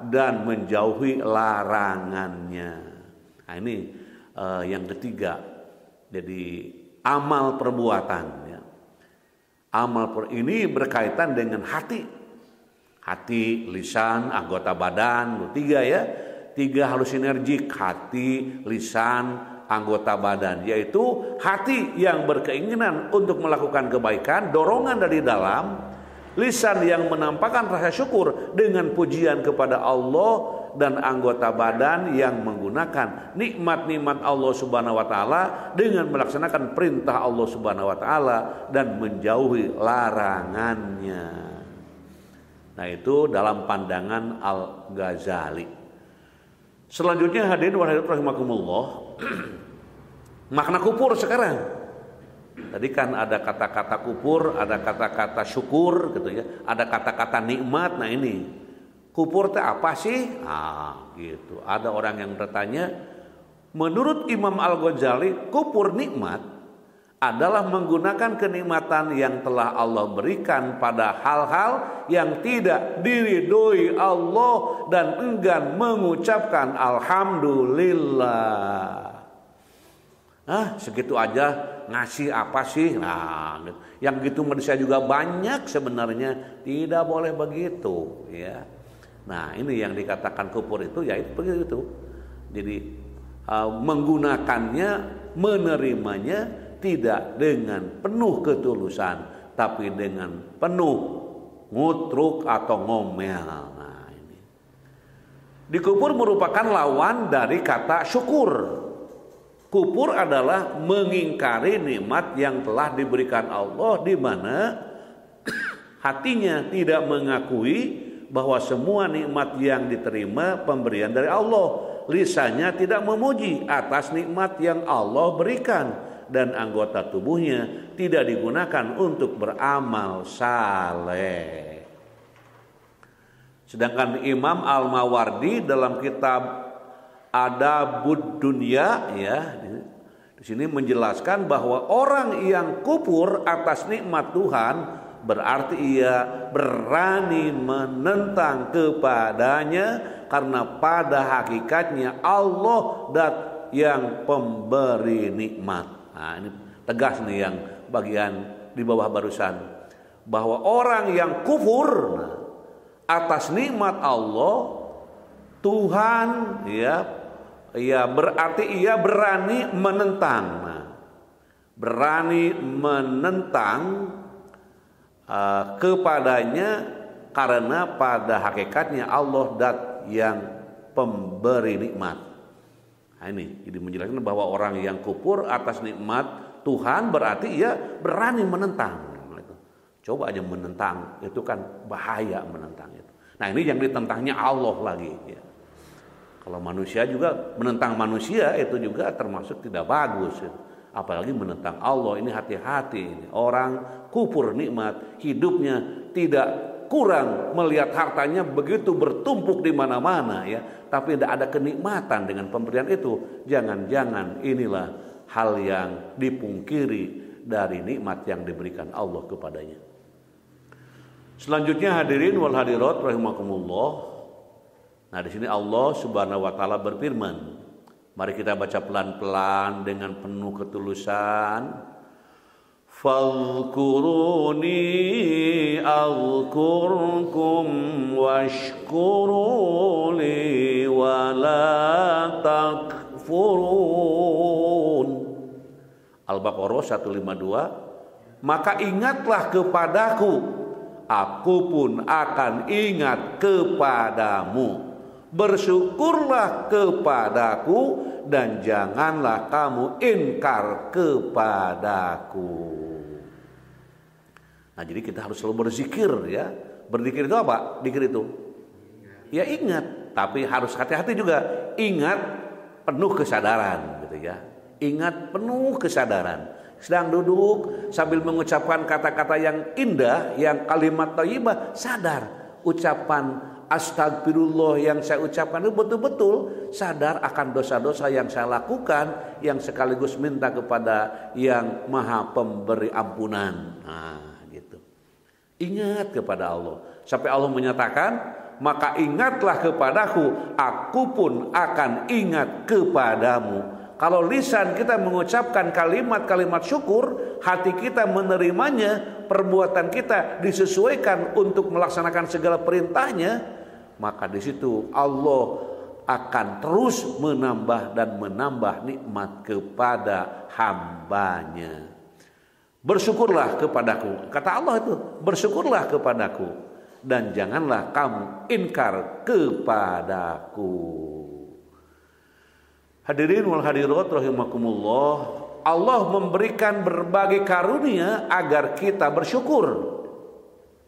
dan menjauhi larangannya. Nah, ini yang ketiga. Jadi amal perbuatan ya. Ini berkaitan dengan hati. Hati, lisan, anggota badan, tiga ya. Tiga harus sinergik, hati, lisan, anggota badan, yaitu hati yang berkeinginan untuk melakukan kebaikan, dorongan dari dalam, lisan yang menampakkan rasa syukur dengan pujian kepada Allah, dan anggota badan yang menggunakan nikmat-nikmat Allah Subhanahu wa taala dengan melaksanakan perintah Allah Subhanahu wa taala dan menjauhi larangannya. Nah, itu dalam pandangan Al-Ghazali. Selanjutnya hadirin rahimakumullah, makna kufur sekarang. Tadi kan ada kata-kata kufur, ada kata-kata syukur gitu ya, ada kata-kata nikmat. Nah, ini kufur itu apa sih? Gitu. Ada orang yang bertanya, menurut Imam Al-Ghazali, kufur nikmat adalah menggunakan kenikmatan yang telah Allah berikan pada hal-hal yang tidak diridhoi Allah dan enggan mengucapkan alhamdulillah. Segitu aja ngasih apa sih? Nah, yang gitu manusia juga banyak sebenarnya. Tidak boleh begitu, ya. Nah, ini yang dikatakan kufur itu, ya itu begitu. Jadi menggunakannya, menerimanya tidak dengan penuh ketulusan, tapi dengan penuh ngutruk atau ngomel. Nah, ini. Dikufur merupakan lawan dari kata syukur. Kufur adalah mengingkari nikmat yang telah diberikan Allah, di mana hatinya tidak mengakui bahwa semua nikmat yang diterima pemberian dari Allah. Lisannya tidak memuji atas nikmat yang Allah berikan, dan anggota tubuhnya tidak digunakan untuk beramal saleh. Sedangkan Imam Al-Mawardi dalam kitab Adabud Dunya, ya, di sini menjelaskan bahwa orang yang kufur atas nikmat Tuhan berarti ia berani menentang kepadanya, karena pada hakikatnya Allah dat yang pemberi nikmat. Nah, ini tegas nih yang bagian di bawah barusan, bahwa orang yang kufur atas nikmat Allah Tuhan, ya berarti ia berani menentang. Berani menentang kepadanya, karena pada hakikatnya Allah dat yang pemberi nikmat. Nah, ini jadi menjelaskan bahwa orang yang kufur atas nikmat Tuhan berarti ia berani menentang. Coba aja menentang, itu kan bahaya menentang itu. Nah, ini yang ditentangnya Allah lagi, ya. Kalau manusia juga menentang manusia itu juga termasuk tidak bagus, ya. Apalagi menentang Allah, ini hati-hati. Orang kufur nikmat, hidupnya tidak kurang melihat hartanya begitu bertumpuk di mana-mana, ya, tapi tidak ada kenikmatan dengan pemberian itu. Jangan-jangan inilah hal yang dipungkiri dari nikmat yang diberikan Allah kepadanya. Selanjutnya hadirin wal hadirat rahimakumullah. Nah, di sini Allah Subhanahu wa taala berfirman. Mari kita baca pelan-pelan dengan penuh ketulusan. Fadhkuruni azkurkum washkuruli wa la takfurun. Al-Baqarah 152. Maka ingatlah kepadaku, aku pun akan ingat kepadamu. Bersyukurlah kepadaku dan janganlah kamu ingkar kepadaku. Nah, jadi kita harus selalu berzikir, ya. Berzikir itu apa? Zikir itu ya ingat, tapi harus hati-hati juga. Ingat penuh kesadaran, gitu ya. Ingat penuh kesadaran. Sedang duduk sambil mengucapkan kata-kata yang indah, yang kalimat thayyibah, sadar ucapan astagfirullah yang saya ucapkan itu betul-betul sadar akan dosa-dosa yang saya lakukan, yang sekaligus minta kepada yang maha pemberi ampunan. Nah, gitu. Ingat kepada Allah. Sampai Allah menyatakan, maka ingatlah kepadaku, aku pun akan ingat kepadamu. Kalau lisan kita mengucapkan kalimat-kalimat syukur, hati kita menerimanya, perbuatan kita disesuaikan untuk melaksanakan segala perintahnya, maka di situ Allah akan terus menambah dan menambah nikmat kepada hambanya. Bersyukurlah kepadaku, kata Allah itu, bersyukurlah kepadaku dan janganlah kamu ingkar kepadaku. Hadirin wal hadirat rahimakumullah, Allah memberikan berbagai karunia agar kita bersyukur.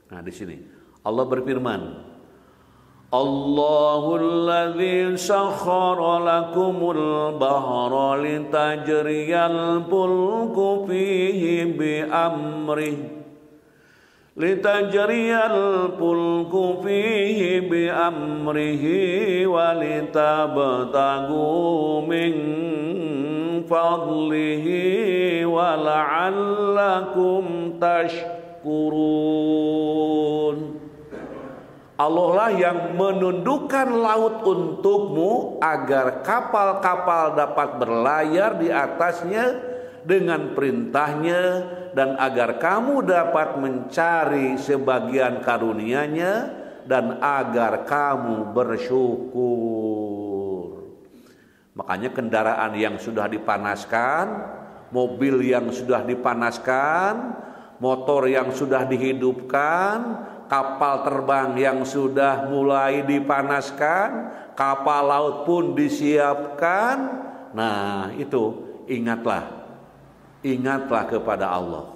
Nah, di sini Allah berfirman, Allahul ladzi sakhkhara lakumul bahra litajriyal fulku fihi bi amrihi litajriyal fulku fihi bi amrihi wa litabtagu min fadlihi wa la'allakum tashkurun. Allah lah yang menundukkan laut untukmu agar kapal-kapal dapat berlayar di atasnya dengan perintahnya dan agar kamu dapat mencari sebagian karunia-Nya dan agar kamu bersyukur. Makanya kendaraan yang sudah dipanaskan, mobil yang sudah dipanaskan, motor yang sudah dihidupkan, kapal terbang yang sudah mulai dipanaskan, kapal laut pun disiapkan. Nah, itu ingatlah kepada Allah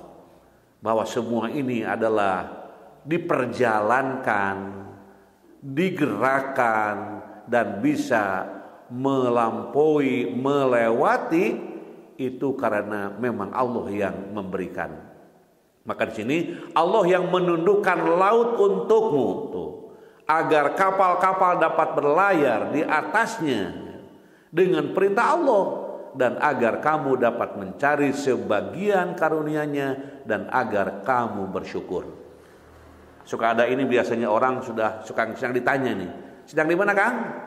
bahwa semua ini adalah diperjalankan, digerakkan dan bisa melampaui, melewati itu karena memang Allah yang memberikan. Maka di sini Allah yang menundukkan laut untukmu tuh, agar kapal-kapal dapat berlayar di atasnya dengan perintah Allah dan agar kamu dapat mencari sebagian karunia-Nya dan agar kamu bersyukur. Suka ada ini biasanya orang sedang ditanya nih, sedang di mana Kang?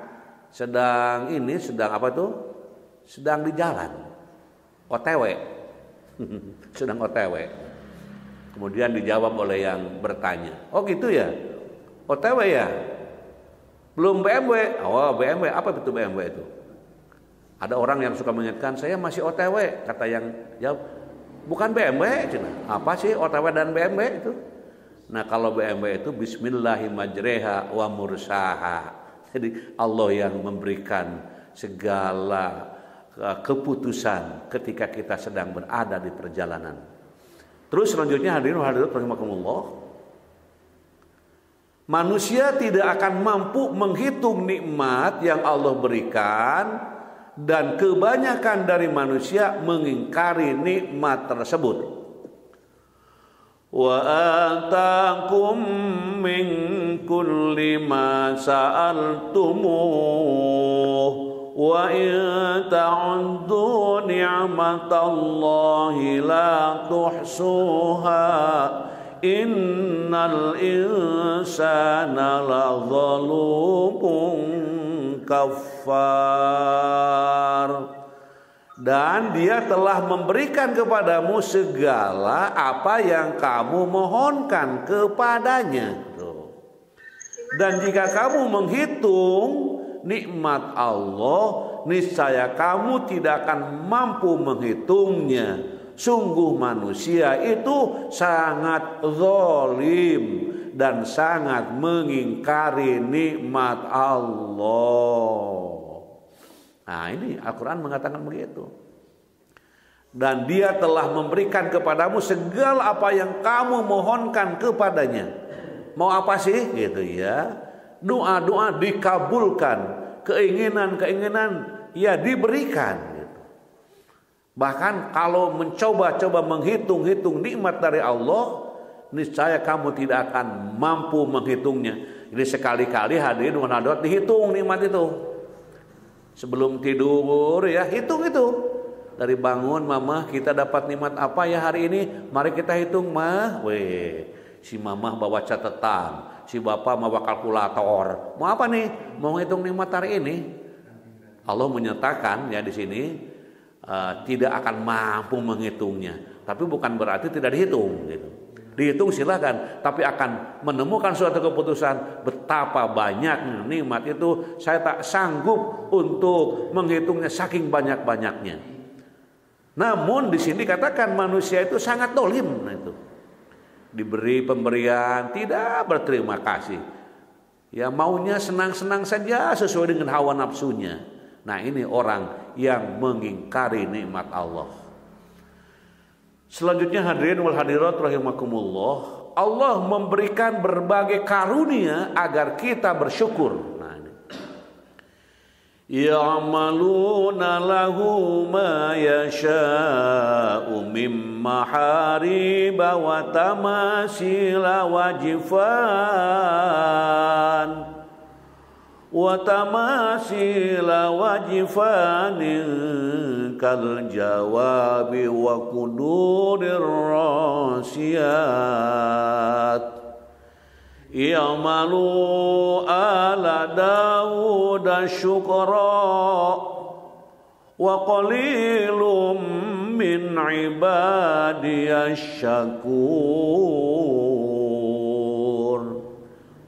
Sedang apa tuh? Sedang di jalan, OTW, sedang OTW. Kemudian dijawab oleh yang bertanya, oh gitu ya, OTW ya, belum BMW. Oh BMW, apa itu BMW itu? Ada orang yang suka mengingatkan, saya masih OTW. Kata yang jawab, bukan BMW. Apa sih OTW dan BMW itu? Nah kalau BMW itu Bismillahirrahmanirrahim wa mursaha. Jadi Allah yang memberikan segala keputusan ketika kita sedang berada di perjalanan. Terus selanjutnya hadirin hadirat rahimakumullah, manusia tidak akan mampu menghitung nikmat yang Allah berikan dan kebanyakan dari manusia mengingkari nikmat tersebut. Wa atakum min kulli ma sa'altumuh wa in ta'uddu ni'matallahi la tuhsuha innal insana la zalumun kafar. Dan Dia telah memberikan kepadamu segala apa yang kamu mohonkan kepadanya. Dan jika kamu menghitung nikmat Allah, niscaya kamu tidak akan mampu menghitungnya. Sungguh manusia itu sangat zalim dan sangat mengingkari nikmat Allah. Nah ini Al-Quran mengatakan begitu. Dan Dia telah memberikan kepadamu segala apa yang kamu mohonkan kepadanya. Mau apa sih? Gitu ya. Doa-doa dikabulkan, keinginan-keinginan ya diberikan gitu. Bahkan kalau mencoba-coba menghitung-hitung nikmat dari Allah, niscaya kamu tidak akan mampu menghitungnya. Jadi sekali-kali hadirin hadirat dihitung nikmat itu. Sebelum tidur ya hitung itu. Dari bangun mama kita dapat nikmat apa ya hari ini? Mari kita hitung mah. Si mamah bawa catatan, si bapak bawa kalkulator. Mau apa nih? Mau hitung nikmat hari ini? Allah menyatakan ya di sini tidak akan mampu menghitungnya. Tapi bukan berarti tidak dihitung gitu. Dihitung silakan, tapi akan menemukan suatu keputusan betapa banyak nikmat itu saya tak sanggup untuk menghitungnya saking banyak-banyaknya. Namun di sini dikatakan manusia itu sangat dolim, nah itu. Diberi pemberian tidak berterima kasih. Ya maunya senang-senang saja sesuai dengan hawa nafsunya. Nah ini orang yang mengingkari nikmat Allah. Selanjutnya hadirin wal hadirat rahimakumullah, Allah memberikan berbagai karunia agar kita bersyukur. Nah ini. Ya'maluna lahu ma yasha'u min mahariba wa tamasila wa jifan wa tamasila wajifanin kal jawabi wa kudurir rasiyat i'malu ala Daud syukra wa qalilum min ibadiyasy syakur.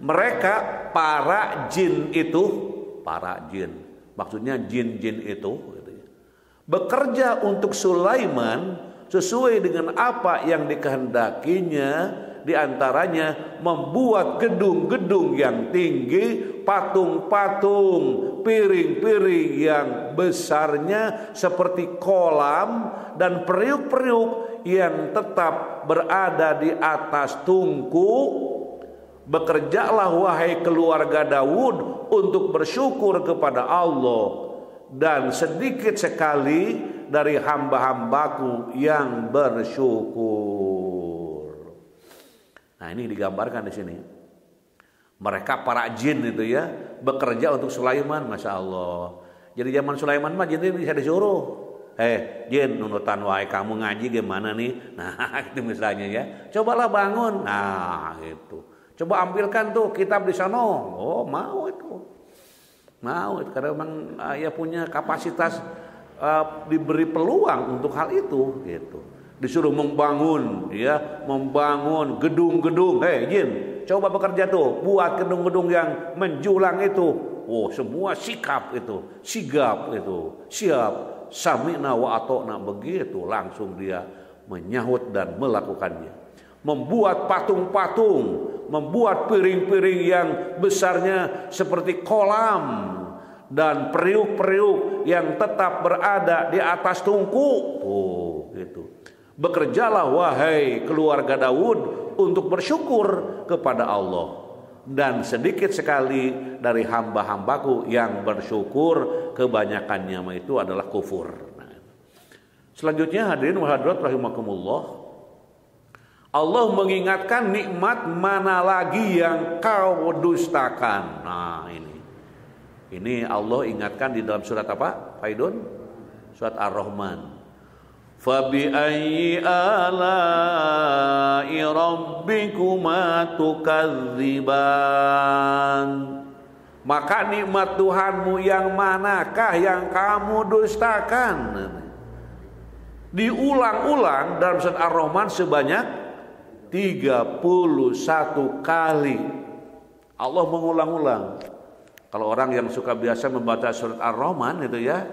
Mereka para jin itu, para jin, maksudnya jin-jin itu bekerja untuk Sulaiman sesuai dengan apa yang dikehendakinya, diantaranya membuat gedung-gedung yang tinggi, patung-patung, piring-piring yang besarnya seperti kolam, dan periuk-periuk yang tetap berada di atas tungku. Bekerjalah wahai keluarga Daud untuk bersyukur kepada Allah, dan sedikit sekali dari hamba-hambaku yang bersyukur. Nah, ini digambarkan di sini. Mereka para jin itu ya, bekerja untuk Sulaiman, masya Allah. Jadi zaman Sulaiman mah jin bisa disuruh. Jin, nunutan wae kamu ngaji gimana nih? Nah, itu misalnya ya. Cobalah bangun. Nah, itu. Coba ambilkan tuh kitab di sana. Oh, mau itu. Mau itu karena memang ya punya kapasitas diberi peluang untuk hal itu gitu. Disuruh membangun ya, membangun gedung-gedung. Jin, coba bekerja tuh, buat gedung-gedung yang menjulang itu. Oh, semua sikap itu, sigap itu, siap, sami'na wa ata'na, begitu langsung dia menyahut dan melakukannya. Membuat patung-patung, membuat piring-piring yang besarnya seperti kolam, dan periuk-periuk yang tetap berada di atas tungku. Oh, gitu. Bekerjalah wahai keluarga Daud untuk bersyukur kepada Allah, dan sedikit sekali dari hamba-hambaku yang bersyukur, kebanyakannya itu adalah kufur. Nah, selanjutnya hadirin wa hadirat rahimakumullah, Allah mengingatkan nikmat mana lagi yang kau dustakan. Nah, ini Allah ingatkan di dalam surat apa? Faidun? Surat Ar-Rahman. Fabi ayyi ala'i rabbikuma tukadziban. Maka nikmat Tuhanmu yang manakah yang kamu dustakan? Diulang-ulang dalam surat Ar-Rahman sebanyak 31 kali. Allah mengulang-ulang. Kalau orang yang suka biasa membaca surat Ar-Rahman itu ya,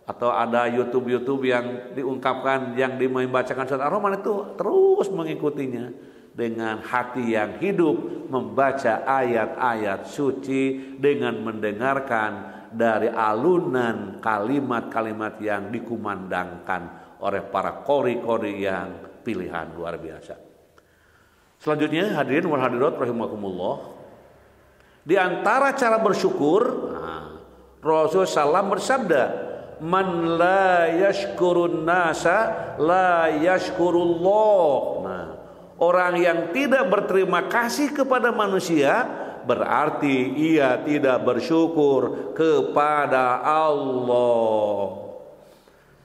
atau ada YouTube yang diungkapkan yang membacakan surat Ar-Rahman, itu terus mengikutinya dengan hati yang hidup, membaca ayat-ayat suci dengan mendengarkan dari alunan kalimat-kalimat yang dikumandangkan oleh para qori-qori yang pilihan luar biasa. Selanjutnya hadirin wal hadirat rahimakumullah, di antara cara bersyukur, Rasul sallam bersabda, man la yashkurun nasa la yashkurullah. Nah, orang yang tidak berterima kasih kepada manusia berarti ia tidak bersyukur kepada Allah.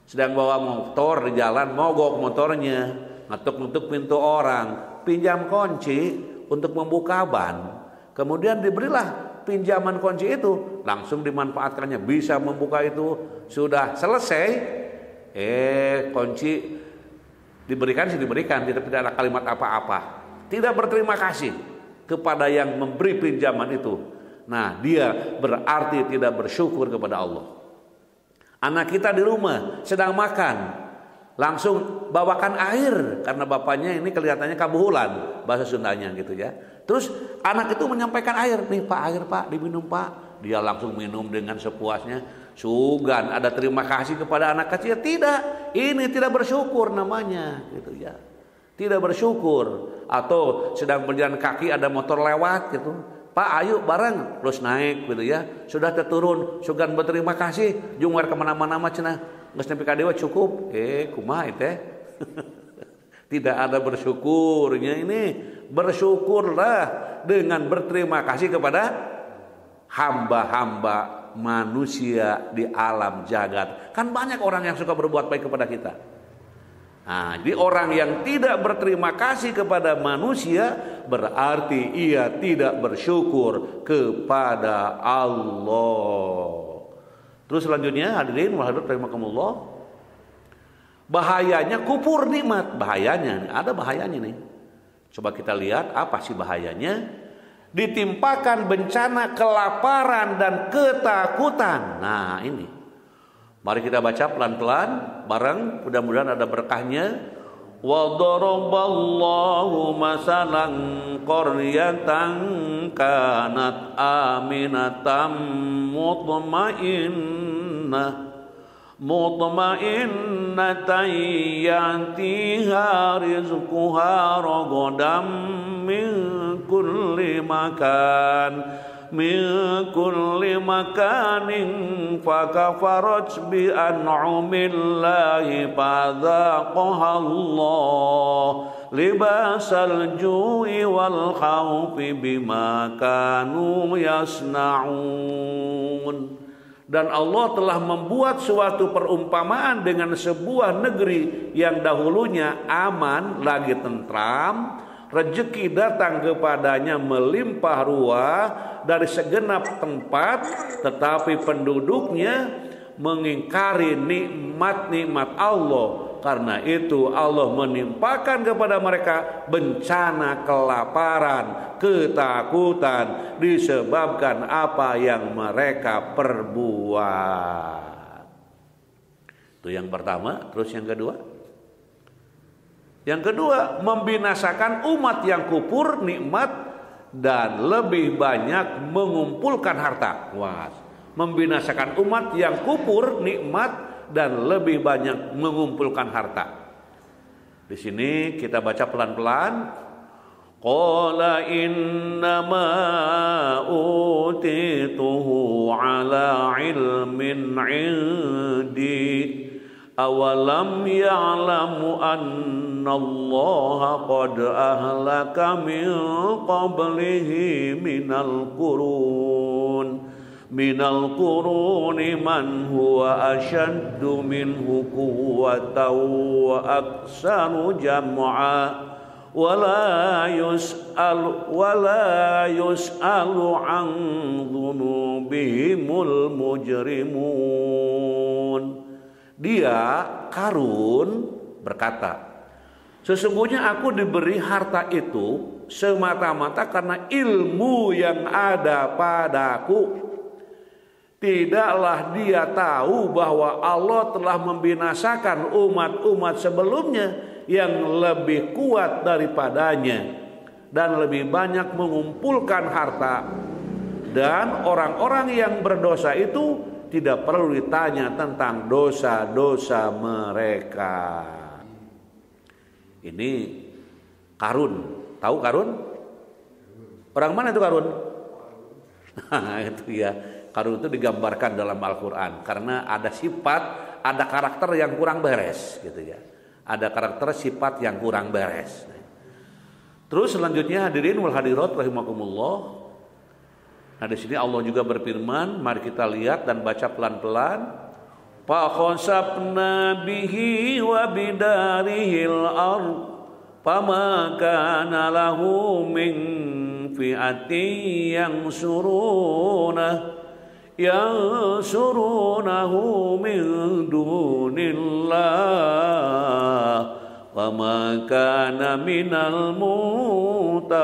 Sedang bawa motor di jalan, mogok motornya, ngetuk-ngetuk pintu orang, pinjam kunci untuk membuka ban. Kemudian diberilah pinjaman kunci itu, langsung dimanfaatkannya, bisa membuka itu. Sudah selesai, kunci diberikan, tidak ada kalimat apa-apa, tidak berterima kasih kepada yang memberi pinjaman itu. Nah, dia berarti tidak bersyukur kepada Allah. Anak kita di rumah sedang makan, langsung bawakan air karena bapaknya ini kelihatannya kabuhulan, bahasa Sundanya gitu ya. Terus anak itu menyampaikan air, nih Pak, air Pak, diminum Pak. Dia langsung minum dengan sepuasnya. Sugan, ada terima kasih kepada anak kecil? Tidak, ini tidak bersyukur namanya gitu ya. Tidak bersyukur. Atau sedang berjalan kaki ada motor lewat gitu, Pak ayo bareng, terus naik gitu ya. Sudah terturun, sugan berterima kasih, jungwer kemana-mana mah cenah geus nepi ka dewa cukup. Kumaha teh? Tidak ada bersyukurnya ini. Bersyukurlah dengan berterima kasih kepada hamba-hamba manusia di alam jagat. Kan banyak orang yang suka berbuat baik kepada kita. Nah, jadi orang yang tidak berterima kasih kepada manusia berarti ia tidak bersyukur kepada Allah. Terus selanjutnya hadirin wa hadirat rahimakumullah, bahayanya kufur nikmat. Bahayanya, ada bahayanya nih. Coba kita lihat apa sih bahayanya. Ditimpakan bencana kelaparan dan ketakutan. Nah ini, mari kita baca pelan-pelan bareng, mudah-mudahan ada berkahnya. Wa daraballahu masalan qaryatan kanat aminatan mutma'innatan yatiha rizquha ragadan min kulli makanin fakafarat bi an'amillahi fadzaqaha Allah libasal ju'i wal khawfi bima kanu yasna'un. Dan Allah telah membuat suatu perumpamaan dengan sebuah negeri yang dahulunya aman, lagi tentram, rezeki datang kepadanya melimpah ruah dari segenap tempat, tetapi penduduknya mengingkari nikmat-nikmat Allah. Karena itu Allah menimpakan kepada mereka bencana kelaparan, ketakutan disebabkan apa yang mereka perbuat. Itu yang pertama. Terus yang kedua? Yang kedua, membinasakan umat yang kufur nikmat dan lebih banyak mengumpulkan harta. Wah, membinasakan umat yang kufur nikmat dan lebih banyak mengumpulkan harta. Di sini kita baca pelan-pelan. Qala innama utituhu ala ilmin indi awalam ya'lamu anna Allah qad ahlaka min qablihi minal quruni man huwa ashaddu minhu quwwatan wa aksaru jam'a wala yus'alu an dhunubihimul mujrimun. Dia Qarun berkata, sesungguhnya aku diberi harta itu semata-mata karena ilmu yang ada padaku. Tidaklah dia tahu bahwa Allah telah membinasakan umat-umat sebelumnya yang lebih kuat daripadanya dan lebih banyak mengumpulkan harta. Dan orang-orang yang berdosa itu tidak perlu ditanya tentang dosa-dosa mereka. Ini Qarun. Tahu Qarun? Orang mana itu Qarun? Itu ya. Qarun itu digambarkan dalam Al-Quran karena ada sifat, ada karakter yang kurang beres, gitu ya. Ada karakter sifat yang kurang beres. Terus selanjutnya hadirin wal hadirat rahimakumullah. Nah di sini Allah juga berfirman, mari kita lihat dan baca pelan-pelan. Fa khasafna bihi wa bidarihil ard fama kana lahu min fi'atin yansurunahu min dunillah wa ma kana minal muntasirin.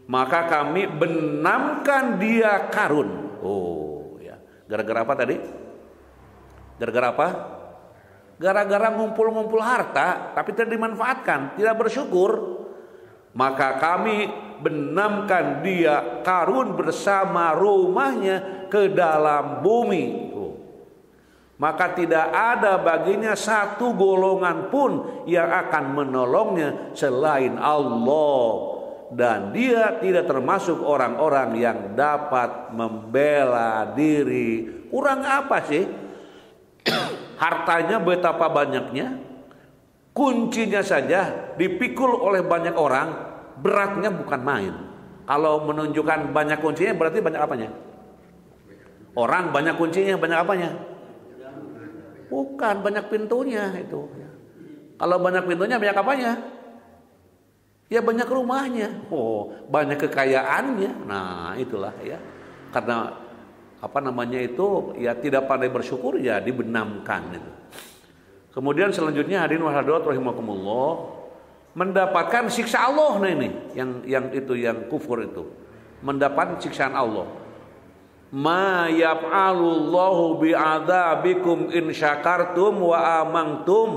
Maka kami benamkan dia Qarun. Oh ya, gara-gara apa tadi? Gara-gara apa? Gara-gara ngumpul-ngumpul harta tapi tidak dimanfaatkan, tidak bersyukur. Maka kami benamkan dia Qarun bersama rumahnya ke dalam bumi. Maka tidak ada baginya satu golongan pun yang akan menolongnya selain Allah. Dan dia tidak termasuk orang-orang yang dapat membela diri. Kurang apa sih? Hartanya betapa banyaknya, kuncinya saja dipikul oleh banyak orang, beratnya bukan main. Kalau menunjukkan banyak kuncinya berarti banyak apanya? Orang banyak kuncinya, banyak apanya? Bukan, banyak pintunya itu. Kalau banyak pintunya banyak apanya? Ya banyak rumahnya. Oh, banyak kekayaannya. Nah, itulah ya. Karena apa namanya itu ya tidak pandai bersyukur ya dibenamkan itu. Kemudian selanjutnya hadirin wahadirat rahimakumullah, mendapatkan siksa Allah. Nah ini yang kufur itu mendapat siksaan Allah. Ma yaf'alullahu bi'adzabikum in syakartum wa amantum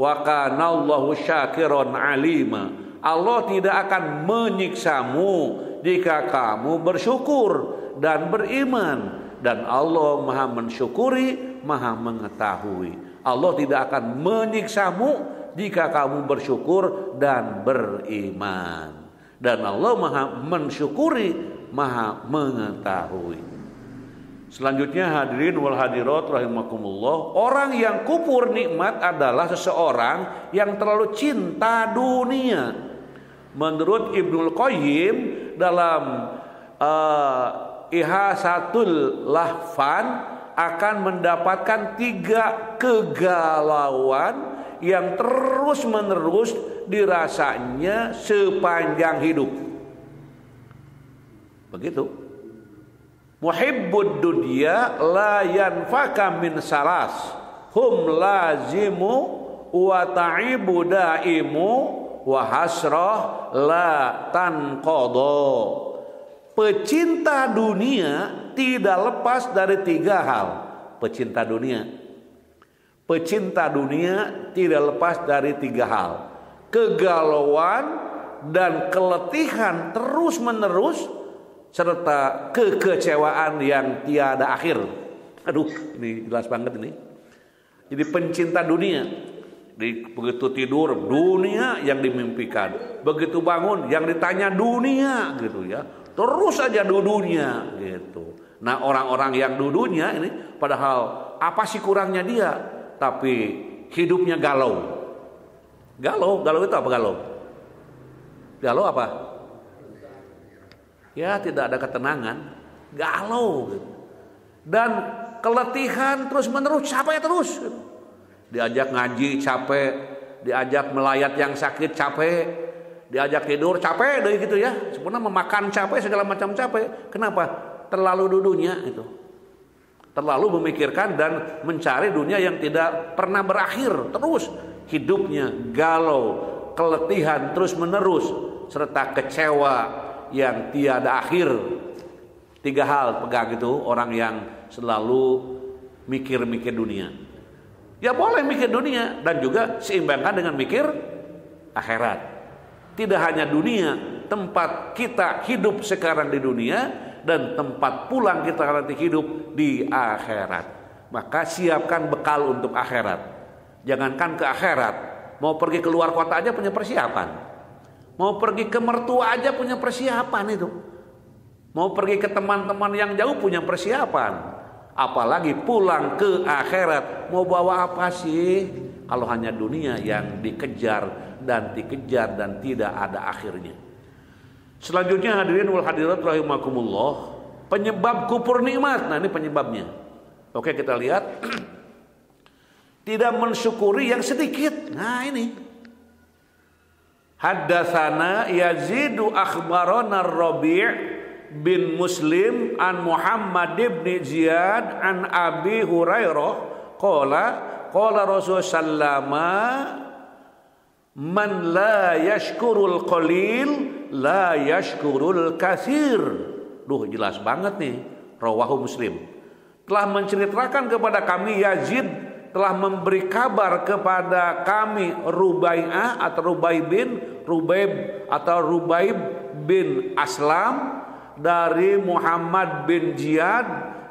wa kanallahu syakiron alima. Allah tidak akan menyiksamu jika kamu bersyukur dan beriman, dan Allah Maha mensyukuri, Maha mengetahui. Allah tidak akan menyiksamu jika kamu bersyukur dan beriman, dan Allah Maha mensyukuri, Maha mengetahui. Selanjutnya hadirin wal hadirat rahimakumullah, orang yang kufur nikmat adalah seseorang yang terlalu cinta dunia. Menurut Ibnul Qayyim dalam Ihasatul Lahfan, akan mendapatkan 3 kegalauan yang terus menerus dirasanya sepanjang hidup. Begitu. Muhibbud dunya la yanfaka min salas hum lazimu wa ta'ibu daimu wa hasrah la tanqadha. Pecinta dunia tidak lepas dari 3 hal. Pecinta dunia tidak lepas dari 3 hal. Kegalauan dan keletihan terus menerus, serta kekecewaan yang tiada akhir. Aduh, ini jelas banget ini. Jadi pencinta dunia, begitu tidur dunia yang dimimpikan, begitu bangun yang ditanya dunia gitu ya. Terus saja dunia gitu. Nah, orang-orang yang dunia ini padahal apa sih kurangnya dia? Tapi hidupnya galau. Galau itu apa galau? Galau apa? Ya tidak ada ketenangan, galau gitu. Dan keletihan terus menerus, capek terus. Diajak ngaji capek, diajak melayat yang sakit capek, diajak tidur capek deh gitu ya. Sebenarnya memakan capek, segala macam capek. Kenapa? Terlalu dunia itu. Terlalu memikirkan dan mencari dunia yang tidak pernah berakhir. Terus hidupnya galau, keletihan terus menerus, serta kecewa yang tiada akhir. 3 hal pegang itu orang yang selalu mikir-mikir dunia. Ya boleh mikir dunia dan juga seimbangkan dengan mikir akhirat. Tidak hanya dunia, tempat kita hidup sekarang di dunia dan tempat pulang kita nanti hidup di akhirat. Maka siapkan bekal untuk akhirat. Jangankan ke akhirat, mau pergi keluar kota aja punya persiapan. Mau pergi ke mertua aja punya persiapan itu. Mau pergi ke teman-teman yang jauh punya persiapan. Apalagi pulang ke akhirat, mau bawa apa sih? Kalau hanya dunia yang dikejar dan tidak ada akhirnya. Selanjutnya hadirin wal hadirat rahimakumullah, penyebab kufur nikmat. Nah ini penyebabnya. Oke, kita lihat. Tidak mensyukuri yang sedikit. Nah ini. Haddatsana Yazidu akhbarana Rabi' bin Muslim an Muhammad bin Ziyad an Abi Hurairah qala Rasul sallama man la yashkurul qalil la yashkurul katsir. Duh jelas banget nih, rawahu Muslim. Telah menceritakan kepada kami Yazid telah memberi kabar kepada kami Rubaib bin Aslam dari Muhammad bin Ziyad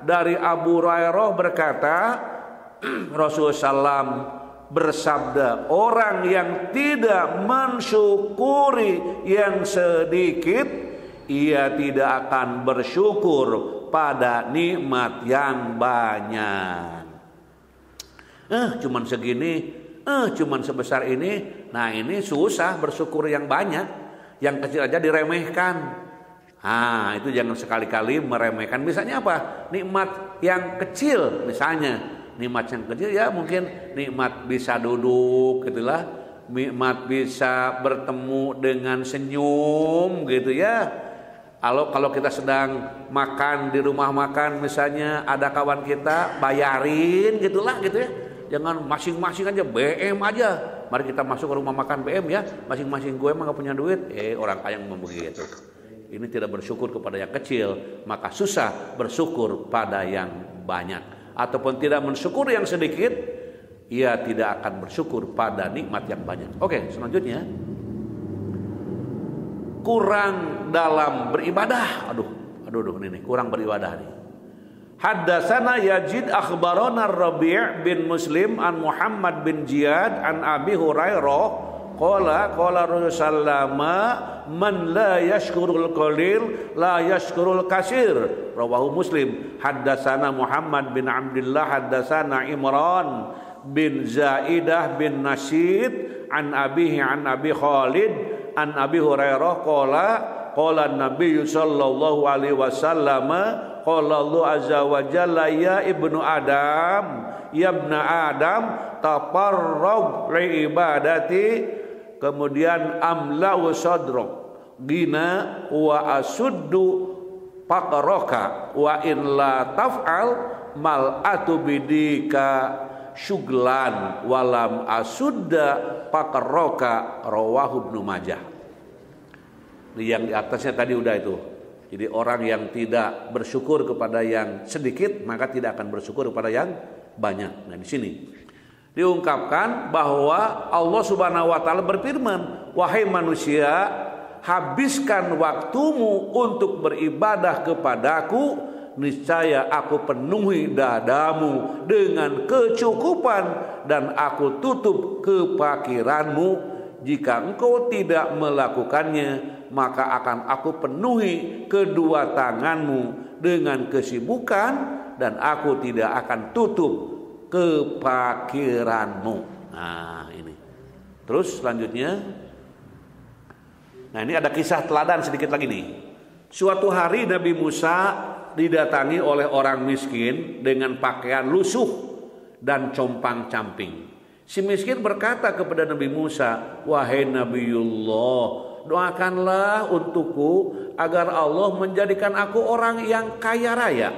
dari Abu Hurairah berkata, Rasulullah SAW bersabda, orang yang tidak mensyukuri yang sedikit, ia tidak akan bersyukur pada nikmat yang banyak. Cuman segini, cuman sebesar ini. Nah ini susah bersyukur yang banyak. Yang kecil aja diremehkan. Ah, itu jangan sekali-kali meremehkan. Misalnya apa? Nikmat yang kecil, misalnya nikmat yang kecil ya mungkin nikmat bisa duduk, gitulah. Nikmat bisa bertemu dengan senyum, gitu ya. Kalau kita sedang makan di rumah makan, misalnya ada kawan kita bayarin, gitulah, gitu ya. Jangan masing-masing aja BM aja. Mari kita masuk ke rumah makan BM ya. Masing-masing gue emang gak punya duit. Orang kaya yang begitu. Ini tidak bersyukur kepada yang kecil, maka susah bersyukur pada yang banyak. Ataupun tidak mensyukur yang sedikit, ia tidak akan bersyukur pada nikmat yang banyak. Oke, selanjutnya. Kurang dalam beribadah. Aduh, ini kurang beribadah nih. Haddatsana Yazid akhbarana Rabi' bin Muslim an Muhammad bin Ziyad an Abi Hurairah qala Rasulullah man la yashkurul qalil la yashkurul kasir, rawahu Muslim. Haddatsana Muhammad bin Abdullah haddatsana Imran bin Zaidah bin Nasyid an abihi an Abi Khalid an Abi Hurairah qala Nabi sallallahu alaihi wasallam qala Allah azza wa jalla ya ibnu Adam ya ibna Adam tafarrag li ibadati, kemudian amlau sadrak gina wa asuddu faqraka wa in la taf'al mal atubidika syuglan walam asudda faqraka, rawahu Ibnu Majah. Yang di atasnya tadi udah itu. Jadi orang yang tidak bersyukur kepada yang sedikit maka tidak akan bersyukur kepada yang banyak. Nah, di sini diungkapkan bahwa Allah Subhanahu wa taala berfirman, "Wahai manusia, habiskan waktumu untuk beribadah kepadaku, niscaya aku penuhi dadamu dengan kecukupan dan aku tutup kefakiranmu. Jika engkau tidak melakukannya, maka akan aku penuhi kedua tanganmu dengan kesibukan dan aku tidak akan tutup kefakiranmu." Nah, ini. Terus selanjutnya. Nah, ini ada kisah teladan sedikit lagi nih. Suatu hari Nabi Musa didatangi oleh orang miskin dengan pakaian lusuh dan compang-camping. Si miskin berkata kepada Nabi Musa, "Wahai Nabiullah, doakanlah untukku agar Allah menjadikan aku orang yang kaya raya."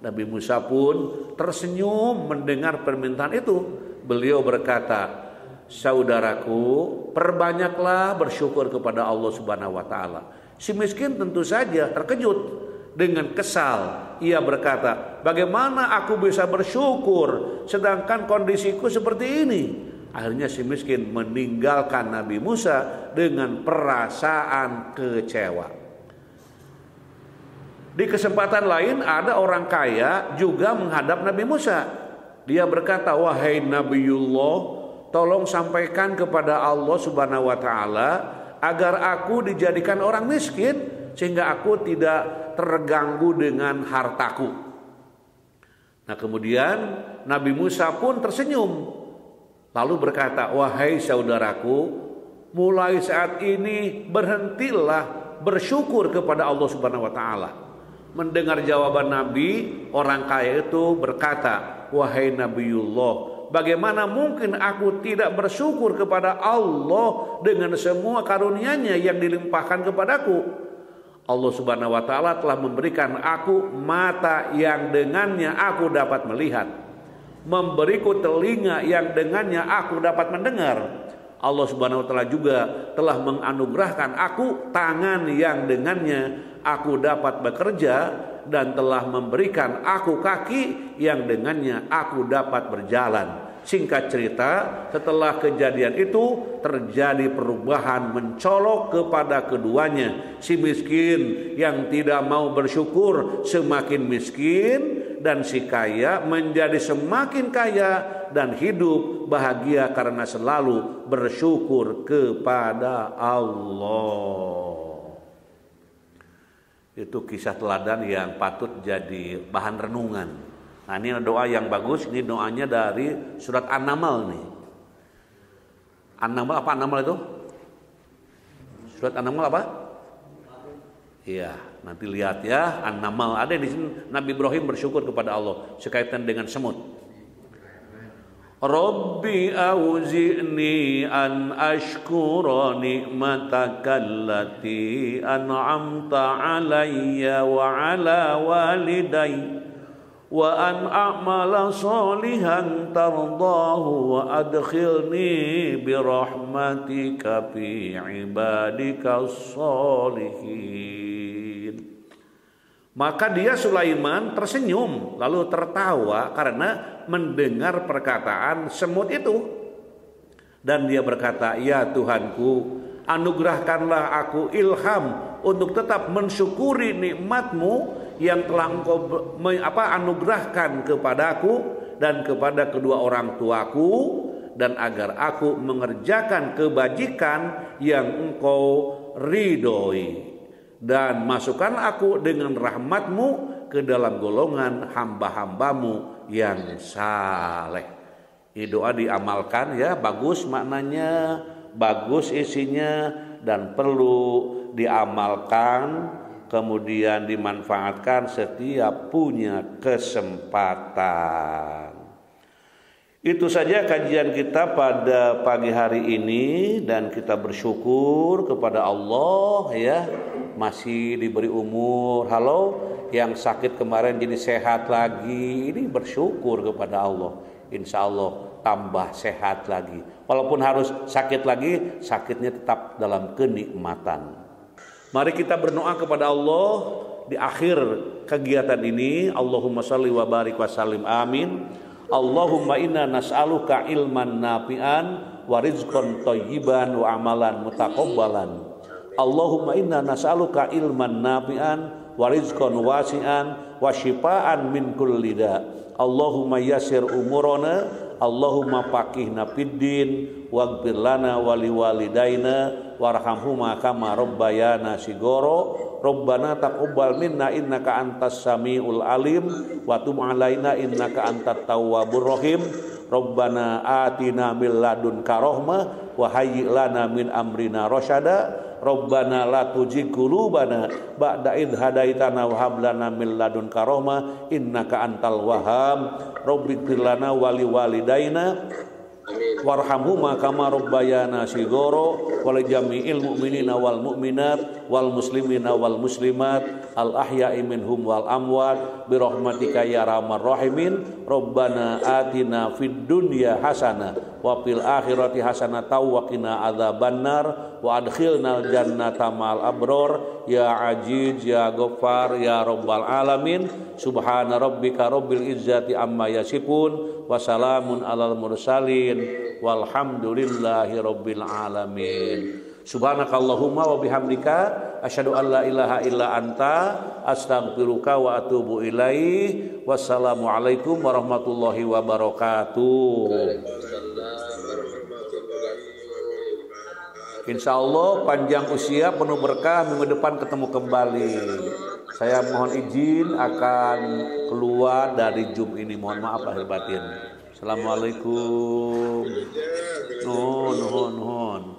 Nabi Musa pun tersenyum mendengar permintaan itu. Beliau berkata, "Saudaraku, perbanyaklah bersyukur kepada Allah Subhanahu wa taala." Si miskin tentu saja terkejut. Dengan kesal ia berkata, "Bagaimana aku bisa bersyukur sedangkan kondisiku seperti ini?" Akhirnya si miskin meninggalkan Nabi Musa dengan perasaan kecewa. Di kesempatan lain ada orang kaya juga menghadap Nabi Musa. Dia berkata, "Wahai Nabiullah, tolong sampaikan kepada Allah Subhanahu wa taala agar aku dijadikan orang miskin sehingga aku tidak terganggu dengan hartaku." Nah, kemudian Nabi Musa pun tersenyum lalu berkata, "Wahai saudaraku, mulai saat ini berhentilah bersyukur kepada Allah Subhanahu wa taala." Mendengar jawaban Nabi, orang kaya itu berkata, "Wahai Nabiullah, bagaimana mungkin aku tidak bersyukur kepada Allah dengan semua karunia-Nya yang dilimpahkan kepadaku? Allah Subhanahu wa taala telah memberikan aku mata yang dengannya aku dapat melihat, memberiku telinga yang dengannya aku dapat mendengar. Allah Subhanahu wa taala juga telah menganugerahkan aku tangan yang dengannya aku dapat bekerja dan telah memberikan aku kaki yang dengannya aku dapat berjalan." Singkat cerita, setelah kejadian itu terjadi perubahan mencolok kepada keduanya. Si miskin yang tidak mau bersyukur semakin miskin dan si kaya menjadi semakin kaya dan hidup bahagia karena selalu bersyukur kepada Allah. Itu kisah teladan yang patut jadi bahan renungan. Nah, ini doa yang bagus. Ini doanya dari surat An-Naml nih. An-Naml apa? An-Naml itu? Surat An-Naml apa? Iya, nanti lihat ya, An-Naml ada di sini. Nabi Ibrahim bersyukur kepada Allah sekaitan dengan semut. Rabbi auzi'ni an ashkura ni'mataka allati an'amta alayya wa ala walidayya wa an a'mala salihan tardahu wa adkhilni bi rahmatika fi ibadika sholihin. Maka dia Sulaiman tersenyum lalu tertawa karena mendengar perkataan semut itu, dan dia berkata, ya Tuhanku, anugerahkanlah aku ilham untuk tetap mensyukuri nikmat-Mu yang telah Engkau anugerahkan kepadaku dan kepada kedua orang tuaku, dan agar aku mengerjakan kebajikan yang Engkau ridhoi, dan masukkan aku dengan rahmat-Mu ke dalam golongan hamba-hamba-Mu yang saleh. Ini doa diamalkan ya, bagus maknanya, bagus isinya, dan perlu diamalkan, kemudian dimanfaatkan setiap punya kesempatan. Itu saja kajian kita pada pagi hari ini, dan kita bersyukur kepada Allah ya, masih diberi umur. Halo, yang sakit kemarin jadi sehat lagi, ini bersyukur kepada Allah. Insya Allah tambah sehat lagi. Walaupun harus sakit lagi, sakitnya tetap dalam kenikmatan. Mari kita berdoa kepada Allah di akhir kegiatan ini. Allahumma shalli wa barik wa sallim, amin. Allahumma inna nas'aluka ilman nafi'an wa rizqan thayyiban wa amalan mutaqabbalan. Allahumma inna nas'aluka ilman nafi'an wa rizqan wasi'an wa shifaan min kulli da. Allahumma yassir umurana, Allahumma faqihna fid din waghfir lana wa liwalidaina warhamhuma kama rabbayana shigoro. Rabbana taqabbal minna innaka antas samiul alim wa tub alaina innaka antat tawwabur rahim. Rabbana atina min ladunka rahmah wa hayyi lana min amrina rasyada. Rabbana la tuzigh qulubana ba'da idh hadaitana wa hab lana min ladunka rahmah innaka antal wahhab. Rabbighfir lana wa liwalidaina warhamhuma kama rabbayana shighara wa li jami'il mu'minina wal mu'minat wal muslimina wal muslimat al ahya'i minhum wal amwat bi rahmatika ya arhamar rahimin. Rabbana atina fid dunya hasanah wa fil akhirati hasanah wa qina adzabannar wa adkhilnal jannata ma'al abror ya aziz ya ghaffar ya rabbal alamin. Subhana rabbika rabbil izzati amma yasifun wa salamun alal mursalin walhamdulillahi rabbil alamin. Subhanakallahumma wa bihamdika asyhadu an la ilaha illa anta astaghfiruka wa atubu ilaih. Wassalamu alaikum warahmatullahi wabarakatuh. Insya Allah panjang usia penuh berkah, minggu depan ketemu kembali. Saya mohon izin akan keluar dari Zoom ini, mohon maaf lahir batin. Assalamualaikum. Nuhun.